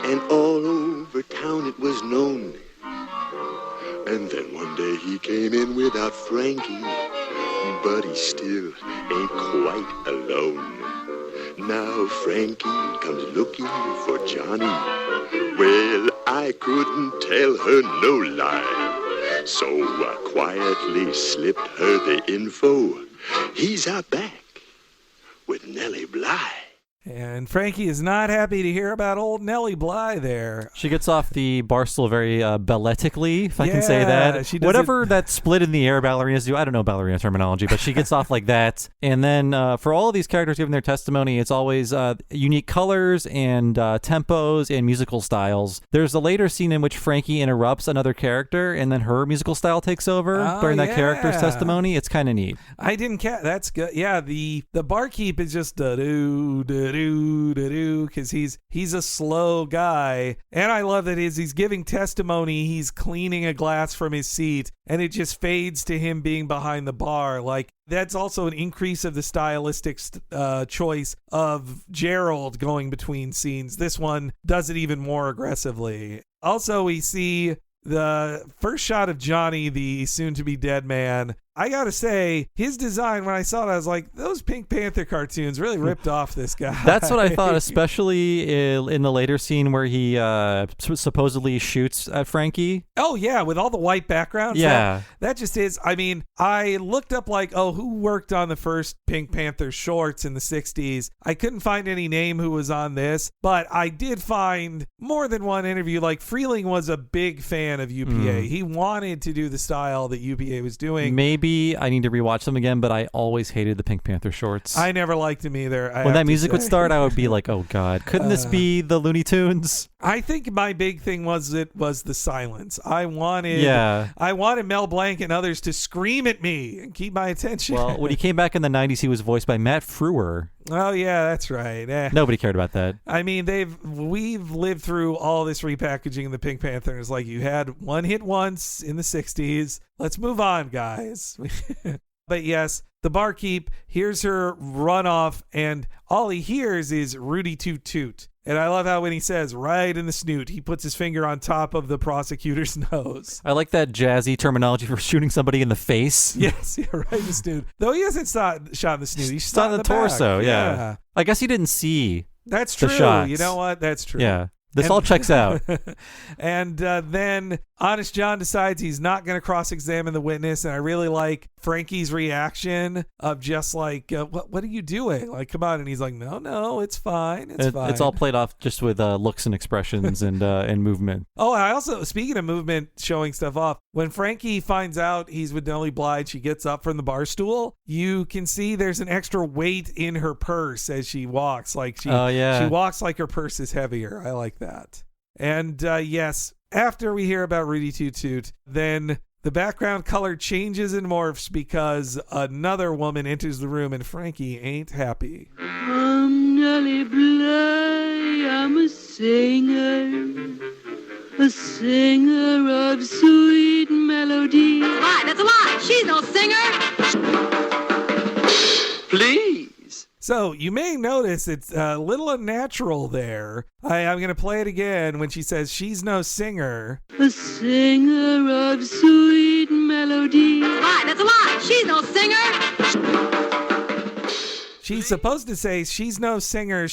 and all over town it was known. And then one day he came in without Frankie, but he still ain't quite alone. Now Frankie comes looking for Johnny. Well, I couldn't tell her no lie, so I quietly slipped her the info. He's out back with Nellie Bly. And Frankie is not happy to hear about old Nellie Bly there. She gets off the bar stool very balletically, if I can say that. Whatever that split in the air ballerinas do, I don't know ballerina terminology, but she gets off like that. And then for all of these characters giving their testimony, it's always unique colors and tempos and musical styles. There's a later scene in which Frankie interrupts another character, and then her musical style takes over during that character's testimony. It's kind of neat. I didn't catch. That's good. Yeah, the barkeep is just da-doo, because he's a slow guy, and I love that as he's giving testimony, he's cleaning a glass from his seat, and it just fades to him being behind the bar. Like that's also an increase of the stylistic choice of Gerald going between scenes. This one does it even more aggressively. Also, we see the first shot of Johnny, the soon-to-be dead man, I got to say, his design, when I saw it, I was like, those Pink Panther cartoons really ripped off this guy. That's what I thought, especially in the later scene where he supposedly shoots at Frankie. Oh, yeah, with all the white backgrounds. Yeah. That just is, I mean, I looked up like, who worked on the first Pink Panther shorts in the 60s? I couldn't find any name who was on this, but I did find more than one interview. Like, Freeling was a big fan of UPA. He wanted to do the style that UPA was doing. Maybe I need to rewatch them again, but I always hated the Pink Panther shorts. I never liked them either. When that music would start, I would be like, oh, God, couldn't this be the Looney Tunes? I think my big thing was the silence. I wanted Mel Blanc and others to scream at me and keep my attention. Well, when he came back in the 90s, he was voiced by Matt Frewer. Oh, yeah, that's right. Nobody cared about that. I mean, we've lived through all this repackaging of the Pink Panther. It's like you had one hit once in the 60s. Let's move on, guys. But yes, the barkeep hears her run off, and all he hears is Rooty Toot Toot. And I love how when he says right in the snoot, he puts his finger on top of the prosecutor's nose. I like that jazzy terminology for shooting somebody in the face. Yes, yeah, right in the snoot. Though he hasn't shot in the snoot. He's shot in the torso, back. Yeah. I guess he didn't see That's true. the shots. You know what? That's true. Yeah. This all checks out. And then Honest John decides he's not going to cross-examine the witness, and I really like Frankie's reaction of just like, what are you doing? Like, come on. And he's like, no, it's fine. It's fine. It's all played off just with looks and expressions and movement. Oh, I also, speaking of movement, showing stuff off, when Frankie finds out he's with Nellie Bly, she gets up from the bar stool. You can see there's an extra weight in her purse as she walks. Like she walks like her purse is heavier. I like that. And yes, after we hear about Rooty Toot Toot, then the background color changes and morphs because another woman enters the room and Frankie ain't happy. I'm Nellie Bly, I'm a singer of sweet melody. Lie, that's a lie. She's no singer. Please. So you may notice it's a little unnatural there. I'm going to play it again when she says she's no singer. A singer of sweet melody. Lie, that's a lie. She's no singer. She's supposed to say she's no singer,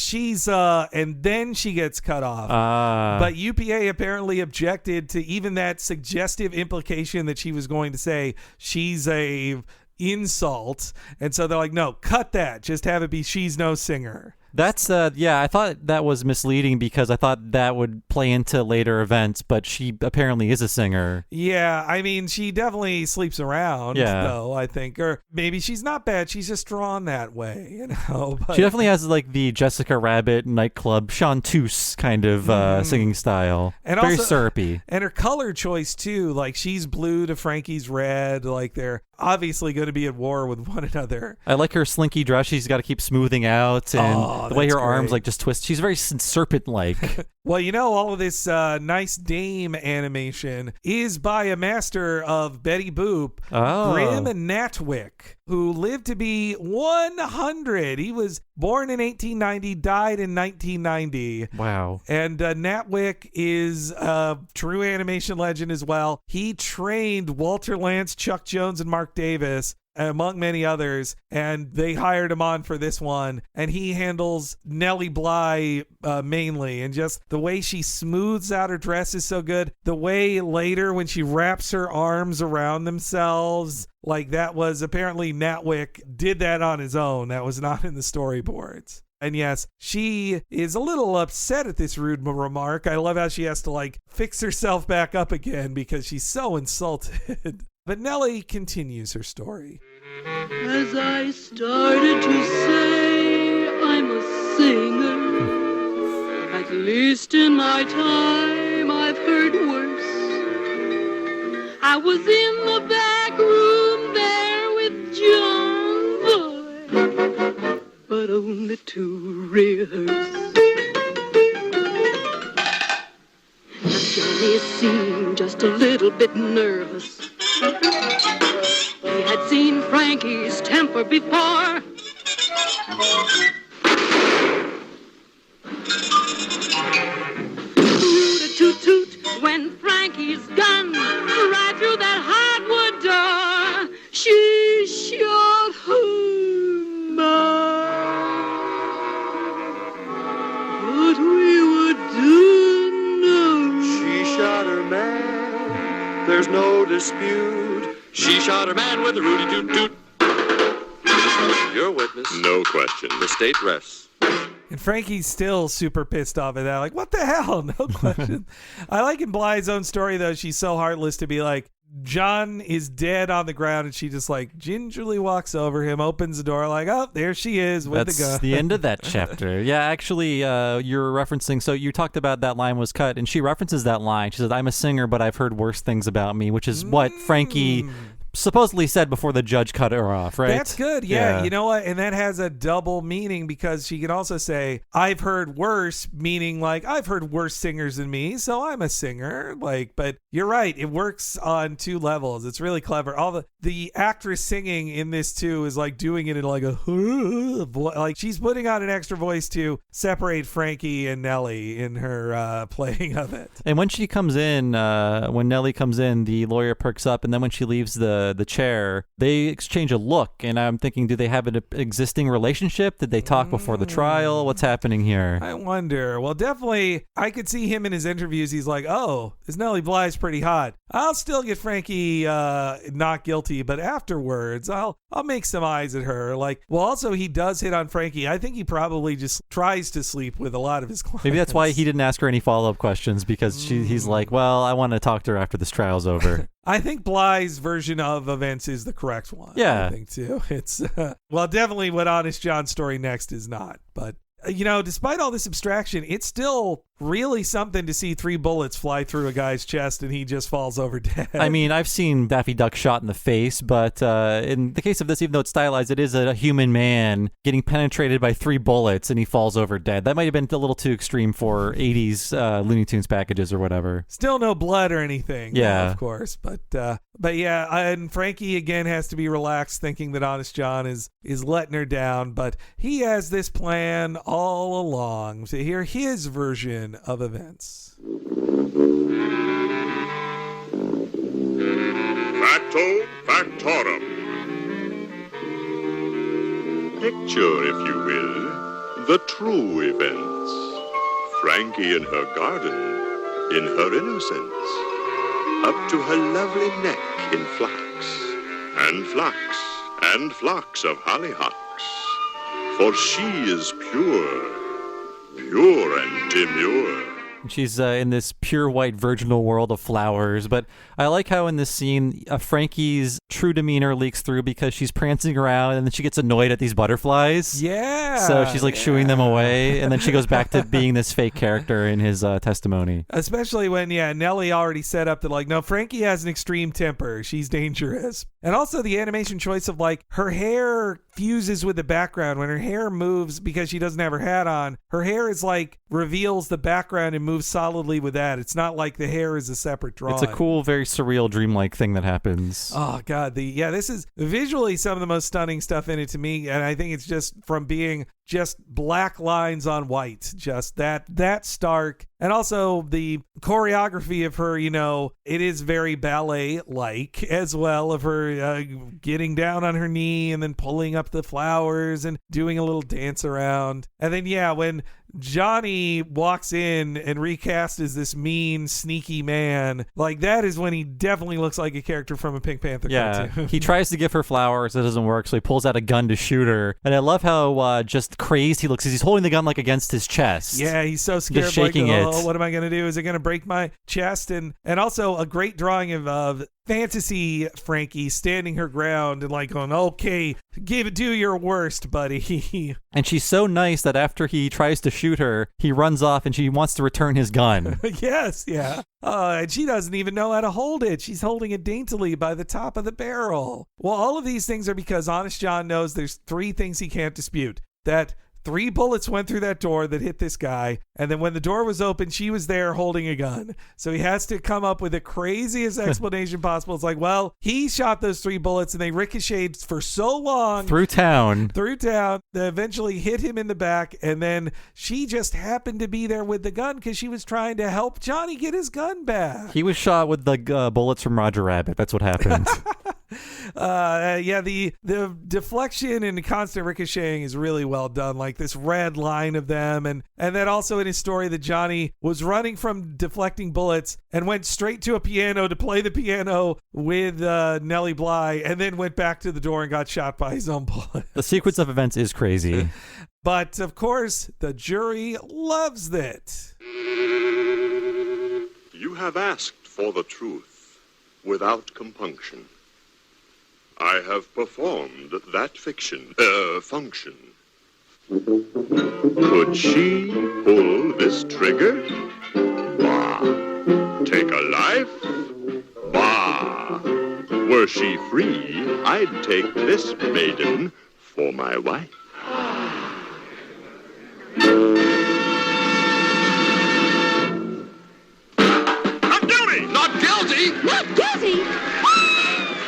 and then she gets cut off. But UPA apparently objected to even that suggestive implication that she was going to say she's a insult. And so they're like, no, cut that. Just have it be she's no singer. That's I thought that was misleading because I thought that would play into later events, but she apparently is a singer. Yeah, I mean, she definitely sleeps around, though, I think. Or maybe she's not bad, she's just drawn that way, you know. But, she definitely has like the Jessica Rabbit nightclub chanteuse kind of singing style. And very syrupy. And her color choice too, like she's blue to Frankie's red, like they're obviously going to be at war with one another. I like her slinky dress she's got to keep smoothing out, and the way her arms like just twist. She's very serpent-like. Well, you know, all of this Nice Dame animation is by a master of Betty Boop, Grim Natwick, who lived to be 100. He was born in 1890, died in 1990. Wow. And Natwick is a true animation legend as well. He trained Walter Lantz, Chuck Jones, and Mark Davis, among many others, and they hired him on for this one, and he handles Nellie Bly mainly, and just the way she smooths out her dress is so good. The way later when she wraps her arms around themselves, like that was apparently Natwick did that on his own. That was not in the storyboards. And yes, she is a little upset at this rude remark. I love how she has to like fix herself back up again because she's so insulted. But Nellie continues her story. As I started to say I'm a singer, at least in my time I've heard worse. I was in the back room there with John Boy, but only to rehearse. Now Johnny seemed just a little bit nervous. He had seen Frankie's temper before. Rooty Toot Toot went Frankie's gun right through that hardwood door. She shot her man. There's no dispute. She shot her man with a Rooty Toot Toot. Your witness. No question. The state rests. And Frankie's still super pissed off at that. Like, what the hell? No question. I like in Bly's own story, though, she's so heartless to be like, John is dead on the ground, and she just like gingerly walks over him, opens the door, like, oh, there she is with the gun. That's the end of that chapter. Yeah, actually, you're referencing, so you talked about that line was cut, and she references that line. She says, I'm a singer, but I've heard worse things about me, which is what Frankie supposedly said before the judge cut her off, right? That's good. Yeah. You know what? And that has a double meaning because she can also say, I've heard worse, meaning like, I've heard worse singers than me, so I'm a singer. Like, but you're right. It works on two levels. It's really clever. All the actress singing in this too is like doing it in like a like she's putting on an extra voice to separate Frankie and Nellie in her playing of it. And when she comes in, when Nellie comes in, the lawyer perks up, and then when she leaves the chair, they exchange a look, and I'm thinking, do they have an existing relationship? Did they talk before the trial? What's happening here? I wonder. Well, definitely, I could see him in his interviews. He's like, oh, this Nellie Bly's pretty hot. I'll still get Frankie not guilty, but afterwards, I'll make some eyes at her. Like, well, also, he does hit on Frankie. I think he probably just tries to sleep with a lot of his clients. Maybe that's why he didn't ask her any follow-up questions, because he's like, well, I want to talk to her after this trial's over. I think Bly's version of events is the correct one. Yeah. I think, too. It's, well, definitely what Honest John's story next is not, but... You know, despite all this abstraction, it's still really something to see 3 bullets fly through a guy's chest and he just falls over dead. I mean, I've seen Daffy Duck shot in the face, but in the case of this, even though it's stylized, it is a human man getting penetrated by 3 bullets and he falls over dead. That might have been a little too extreme for 80s Looney Tunes packages or whatever. Still no blood or anything. Yeah. Of course. But yeah, and Frankie again has to be relaxed thinking that Honest John is letting her down, but he has this plan all along to hear his version of events. Facto factorum. Picture, if you will, the true events. Frankie in her garden, in her innocence, up to her lovely neck in flax, and flocks of hollyhocks. For she is pure and demure. She's in this pure white virginal world of flowers. But I like how in this scene, Frankie's true demeanor leaks through because she's prancing around and then she gets annoyed at these butterflies. Yeah. So she's like shooing them away. And then she goes back to being this fake character in his testimony. Especially when, Nellie already set up that, like, no, Frankie has an extreme temper. She's dangerous. And also the animation choice of, like, her hair fuses with the background. When her hair moves because she doesn't have her hat on, her hair is like reveals the background and moves solidly with that. It's not like the hair is a separate drawing. It's a cool, very surreal, dreamlike thing that happens. Oh God, this is visually some of the most stunning stuff in it to me, and I think it's just from being just black lines on white, just that stark. And also the choreography of her, it is very ballet-like as well, of her getting down on her knee and then pulling up the flowers and doing a little dance around. And then, when Johnny walks in and recast as this mean, sneaky man, like that is when he definitely looks like a character from a Pink Panther cartoon. He tries to give her flowers. It doesn't work, so he pulls out a gun to shoot her. And I love how just crazed he looks as he's holding the gun like against his chest. Yeah, he's so scared. Just shaking it. What am I going to do? Is it going to break my chest? And also a great drawing of fantasy Frankie standing her ground and like going, okay, do your worst, buddy. And she's so nice that after he tries to shoot her, he runs off and she wants to return his gun. Yes, yeah. And she doesn't even know how to hold it. She's holding it daintily by the top of the barrel. Well, all of these things are because Honest John knows there's 3 things he can't dispute. That 3 bullets went through that door that hit this guy, and then when the door was open, she was there holding a gun. So he has to come up with the craziest explanation possible. It's like, well, he shot those 3 bullets, and they ricocheted for so long. Through town. They eventually hit him in the back, and then she just happened to be there with the gun because she was trying to help Johnny get his gun back. He was shot with the bullets from Roger Rabbit. That's what happened. The deflection and constant ricocheting is really well done. Like this red line of them, and then also in his story that Johnny was running from deflecting bullets and went straight to a piano to play the piano with Nellie Bly, and then went back to the door and got shot by his own bullet. The sequence of events is crazy. But of course, the jury loves it. You have asked for the truth without compunction. I have performed that function. Could she pull this trigger? Bah. Take a life? Bah. Were she free, I'd take this maiden for my wife. Not guilty! Not guilty! Not guilty!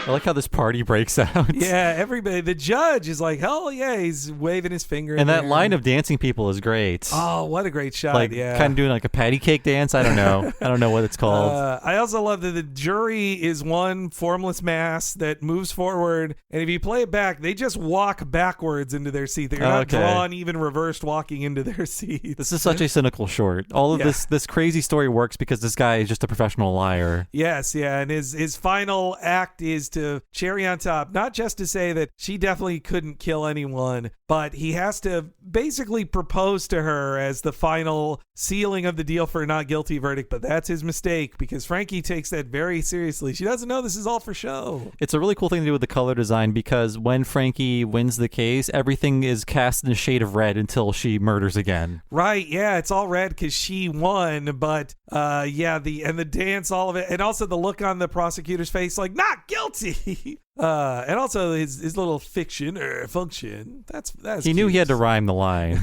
I like how this party breaks out. Yeah, everybody. The judge is like, hell yeah, he's waving his finger. And that line of dancing people is great. Oh, what a great shot. Like, yeah. kind of doing like a patty cake dance. I don't know. I don't know what it's called. I also love that the jury is one formless mass that moves forward. And if you play it back, they just walk backwards into their seat. They're not drawn, even reversed, walking into their seats. This is such a cynical short. All of this crazy story works because this guy is just a professional liar. Yes, yeah. And his final act is to cherry on top, not just to say that she definitely couldn't kill anyone, but he has to basically propose to her as the final sealing of the deal for a not guilty verdict. But that's his mistake because Frankie takes that very seriously. She doesn't know this is all for show. It's a really cool thing to do with the color design because when Frankie wins the case, everything is cast in a shade of red until she murders again. Right, yeah, it's all red because she won, but the dance, all of it, and also the look on the prosecutor's face, like, not guilty. And also his little function. That's he knew he had to rhyme the line.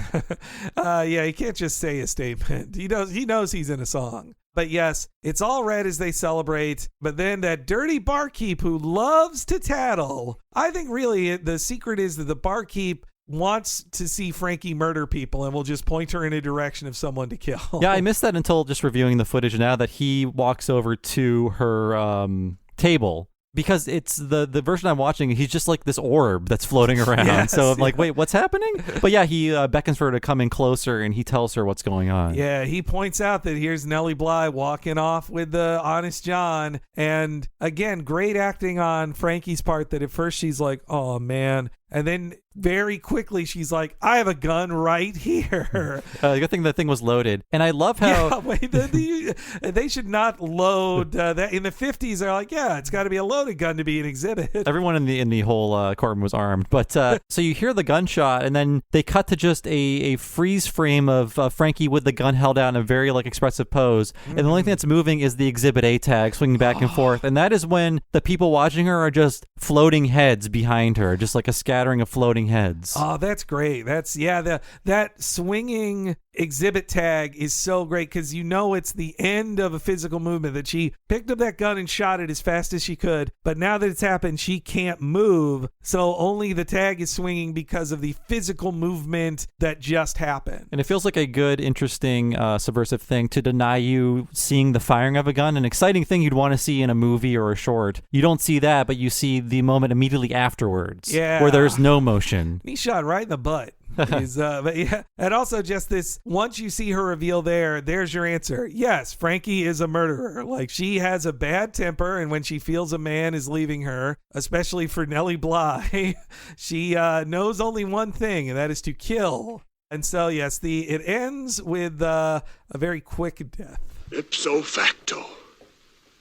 He can't just say a statement. He knows he's in a song. But yes, it's all red as they celebrate. But then that dirty barkeep who loves to tattle. I think really the secret is that the barkeep wants to see Frankie murder people and will just point her in a direction of someone to kill. Yeah, I missed that until just reviewing the footage now that he walks over to her table. Because it's the version I'm watching, he's just like this orb that's floating around. Yes, so I'm like, wait, what's happening? But yeah, he beckons for her to come in closer and he tells her what's going on. Yeah, he points out that here's Nellie Bly walking off with the Honest John. And again, great acting on Frankie's part that at first she's like, oh man. And then very quickly she's like, I have a gun right here. Good thing that thing was loaded. And I love how... Yeah, they should not load that. In the 50s, they're like, yeah, it's got to be a loaded gun to be an exhibit. Everyone in the whole courtroom was armed. But so you hear the gunshot and then they cut to just a freeze frame of Frankie with the gun held out in a very like expressive pose. And the only thing that's moving is the Exhibit A tag swinging back and forth. And that is when the people watching her are just floating heads behind her, just like a scattering of floating heads. Oh, that's great. That swinging exhibit tag is so great because you know it's the end of a physical movement, that she picked up that gun and shot it as fast as she could, but now that it's happened, she can't move, so only the tag is swinging because of the physical movement that just happened. And it feels like a good, interesting, subversive thing to deny you seeing the firing of a gun, an exciting thing you'd want to see in a movie or a short. You don't see that, but you see the moment immediately afterwards, where there's no motion. He shot right in the butt. But yeah, and also just this, once you see her reveal there's your answer. Yes, Frankie is a murderer. Like, she has a bad temper, and when she feels a man is leaving her, especially for Nellie Bly, she knows only one thing, and that is to kill. And so, yes, it ends with a very quick death. Ipso facto,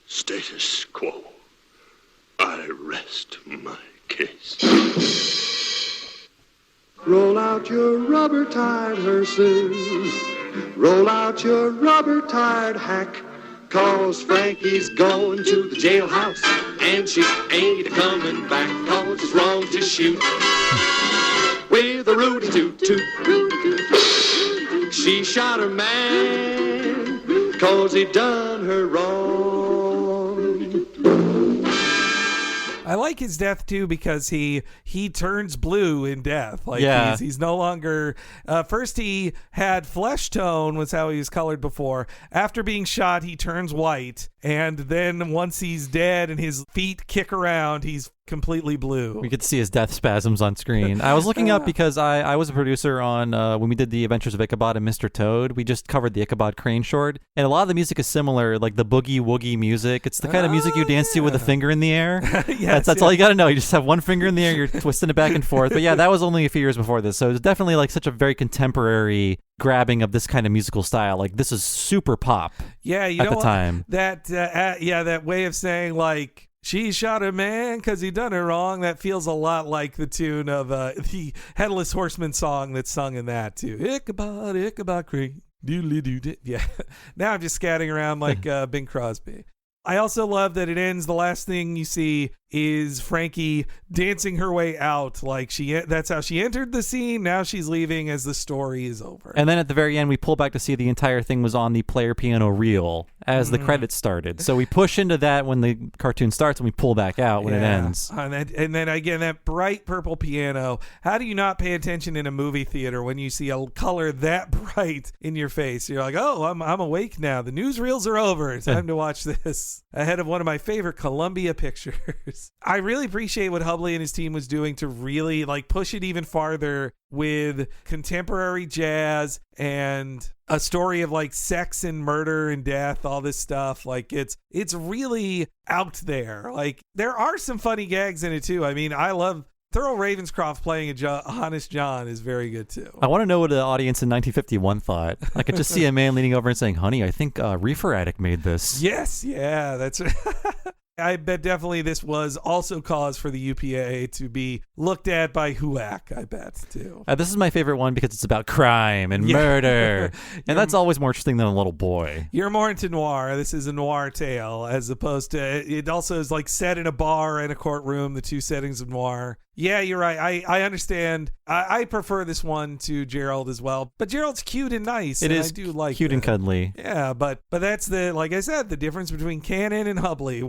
status quo. I rest my case. Roll out your rubber-tired hearses. Roll out your rubber-tired hack. 'Cause Frankie's going to the jailhouse, and she ain't coming back. 'Cause it's wrong to shoot with a Rooty Toot Toot. She shot her man 'cause he done her wrong. I like his death too because he turns blue in death. Like, he's no longer. First he had flesh tone, was how he was colored before. After being shot, he turns white, and then once he's dead and his feet kick around, he's completely blue. We could see his death spasms on screen. I was looking up because I was a producer on when we did the Adventures of Ichabod and Mr. Toad. We just covered the Ichabod Crane short, and a lot of the music is similar, like the boogie woogie music. It's the kind of music you dance to with a finger in the air. That's all you got to know. You just have one finger in the air, you're twisting it back and forth. But yeah, that was only a few years before this, so it's definitely like such a very contemporary grabbing of this kind of musical style. Like this is super pop. Yeah, you at know the time. That way of saying like, she shot a man because he done her wrong. That feels a lot like the tune of the Headless Horseman song that's sung in that too. Ichabod, Ichabod Crane, doodly doo. Yeah. Now I'm just scatting around like Bing Crosby. I also love that it ends. The last thing you see is Frankie dancing her way out. Like that's how she entered the scene. Now she's leaving as the story is over. And then at the very end, we pull back to see the entire thing was on the player piano reel as the credits started. So we push into that when the cartoon starts and we pull back out when it ends. And then again, that bright purple piano. How do you not pay attention in a movie theater when you see a color that bright in your face? You're like, oh, I'm awake now. The newsreels are over. It's time to watch this ahead of one of my favorite Columbia pictures. I really appreciate what Hubley and his team was doing to really like push it even farther with contemporary jazz and a story of like sex and murder and death, all this stuff. Like it's really out there. Like there are some funny gags in it too. I mean, I love Thurl Ravenscroft playing Honest John is very good too. I want to know what the audience in 1951 thought. I could just see a man leaning over and saying, honey, I think Reefer Addict made this. Yes, yeah, that's I bet definitely this was also cause for the UPA to be looked at by HUAC, I bet, too. This is my favorite one because it's about crime and murder. And that's always more interesting than a little boy. You're more into noir. This is a noir tale as opposed to, it also is like set in a bar and a courtroom, the two settings of noir. Yeah, you're right. I understand. I prefer this one to Gerald as well. But Gerald's cute and nice. It is I do like cute and cuddly. Yeah, but that's like I said, the difference between Cannon and Hubley.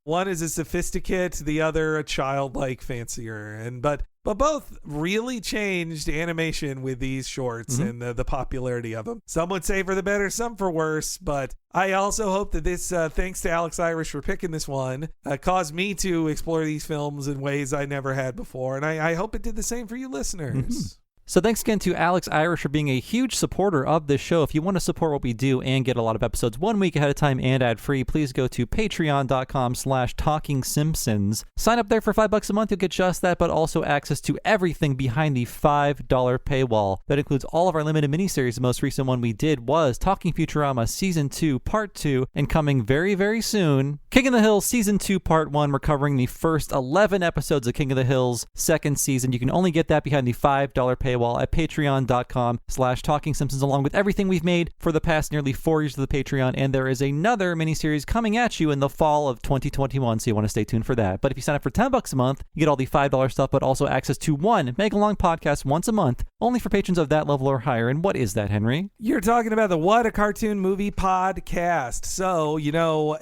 One is a sophisticate, the other a childlike fancier. But both really changed animation with these shorts and the popularity of them. Some would say for the better, some for worse. But I also hope that this, thanks to Alex Irish for picking this one, caused me to explore these films in ways I never had before. And I hope it did the same for you listeners. So thanks again to Alex Irish for being a huge supporter of this show. If you want to support what we do and get a lot of episodes 1 week ahead of time and ad-free, please go to patreon.com/TalkingSimpsons. Sign up there for $5 a month. You'll get just that, but also access to everything behind the $5 paywall. That includes all of our limited miniseries. The most recent one we did was Talking Futurama Season 2, Part 2, and coming very, very soon, King of the Hill Season 2, Part 1. We're covering the first 11 episodes of King of the Hill's second season. You can only get that behind the $5 paywall at patreon.com/TalkingSimpsons, along with everything we've made for the past nearly 4 years of the Patreon. And there is another miniseries coming at you in the fall of 2021, so you want to stay tuned for that. But if you sign up for $10 a month, you get all the $5 stuff, but also access to one mega-long podcast once a month, only for patrons of that level or higher. And what is that, Henry? You're talking about the What a Cartoon Movie podcast. So,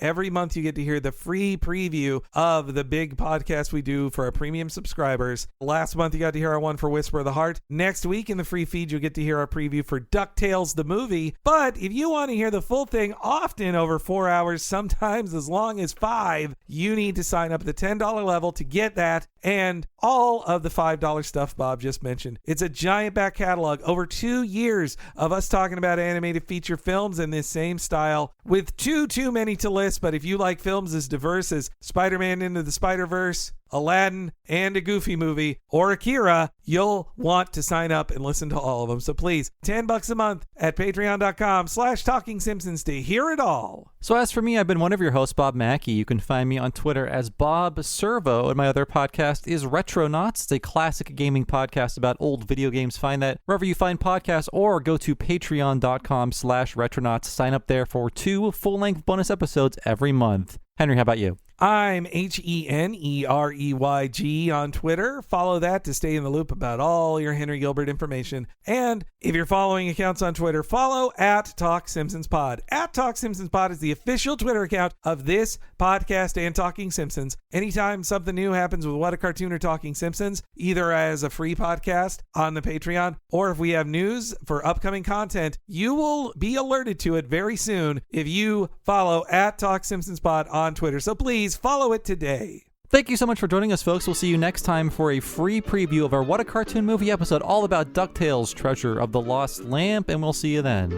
every month you get to hear the free preview of the big podcast we do for our premium subscribers. Last month you got to hear our one for Whisper of the Heart. Next week in the free feed, you'll get to hear our preview for DuckTales the movie. But if you want to hear the full thing, often over 4 hours, sometimes as long as 5, you need to sign up at the $10 level to get that and all of the $5 stuff Bob just mentioned. It's a giant back catalog, over 2 years of us talking about animated feature films in this same style, with too many to list. But if you like films as diverse as Spider-Man Into the Spider-Verse, Aladdin, and a Goofy movie, or Akira, you'll want to sign up and listen to all of them. So please, $10 a month at patreon.com/TalkingSimpsons to hear it all. So as for me, I've been one of your hosts, Bob Mackey. You can find me on Twitter as Bob Servo, and my other podcast is Retronauts. It's a classic gaming podcast about old video games. Find that wherever you find podcasts, or go to patreon.com/Retronauts. Sign up there for 2 full-length bonus episodes every month. Henry, how about you? I'm HENEREYG on Twitter. Follow that to stay in the loop about all your Henry Gilbert information. And if you're following accounts on Twitter, follow at Talk Simpsons Pod. At Talk Simpsons Pod is the official Twitter account of this podcast and Talking Simpsons. Anytime something new happens with What a Cartoon or Talking Simpsons, either as a free podcast on the Patreon, or if we have news for upcoming content, you will be alerted to it very soon if you follow at Talk Simpsons Pod on Twitter. So please follow it today. Thank you so much for joining us, folks. We'll see you next time for a free preview of our What a Cartoon Movie episode all about DuckTales' Treasure of the Lost Lamp, and we'll see you then.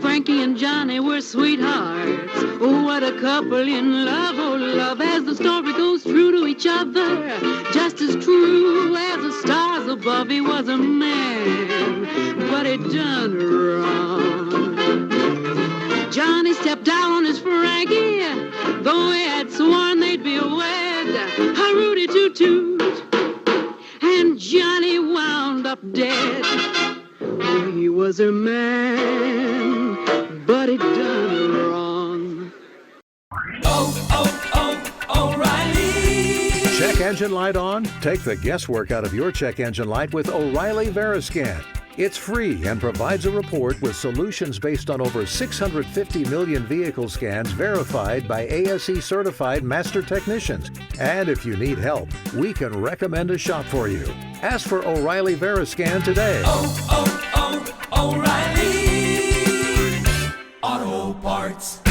Frankie and Johnny were sweethearts. Oh, what a couple in love, oh love, as the story goes true to each other. Just as true as the stars above, he was a man, but he done wrong. Johnny stepped out on his Frankie, though he had sworn they'd be wed. A Rooty Toot Toot, and Johnny wound up dead. Oh, he was a man, but he done wrong. O'Reilly! Check engine light on? Take the guesswork out of your check engine light with O'Reilly Veriscan. It's free and provides a report with solutions based on over 650 million vehicle scans verified by ASE certified master technicians. And if you need help, we can recommend a shop for you. Ask for O'Reilly Veriscan today. O'Reilly Auto Parts.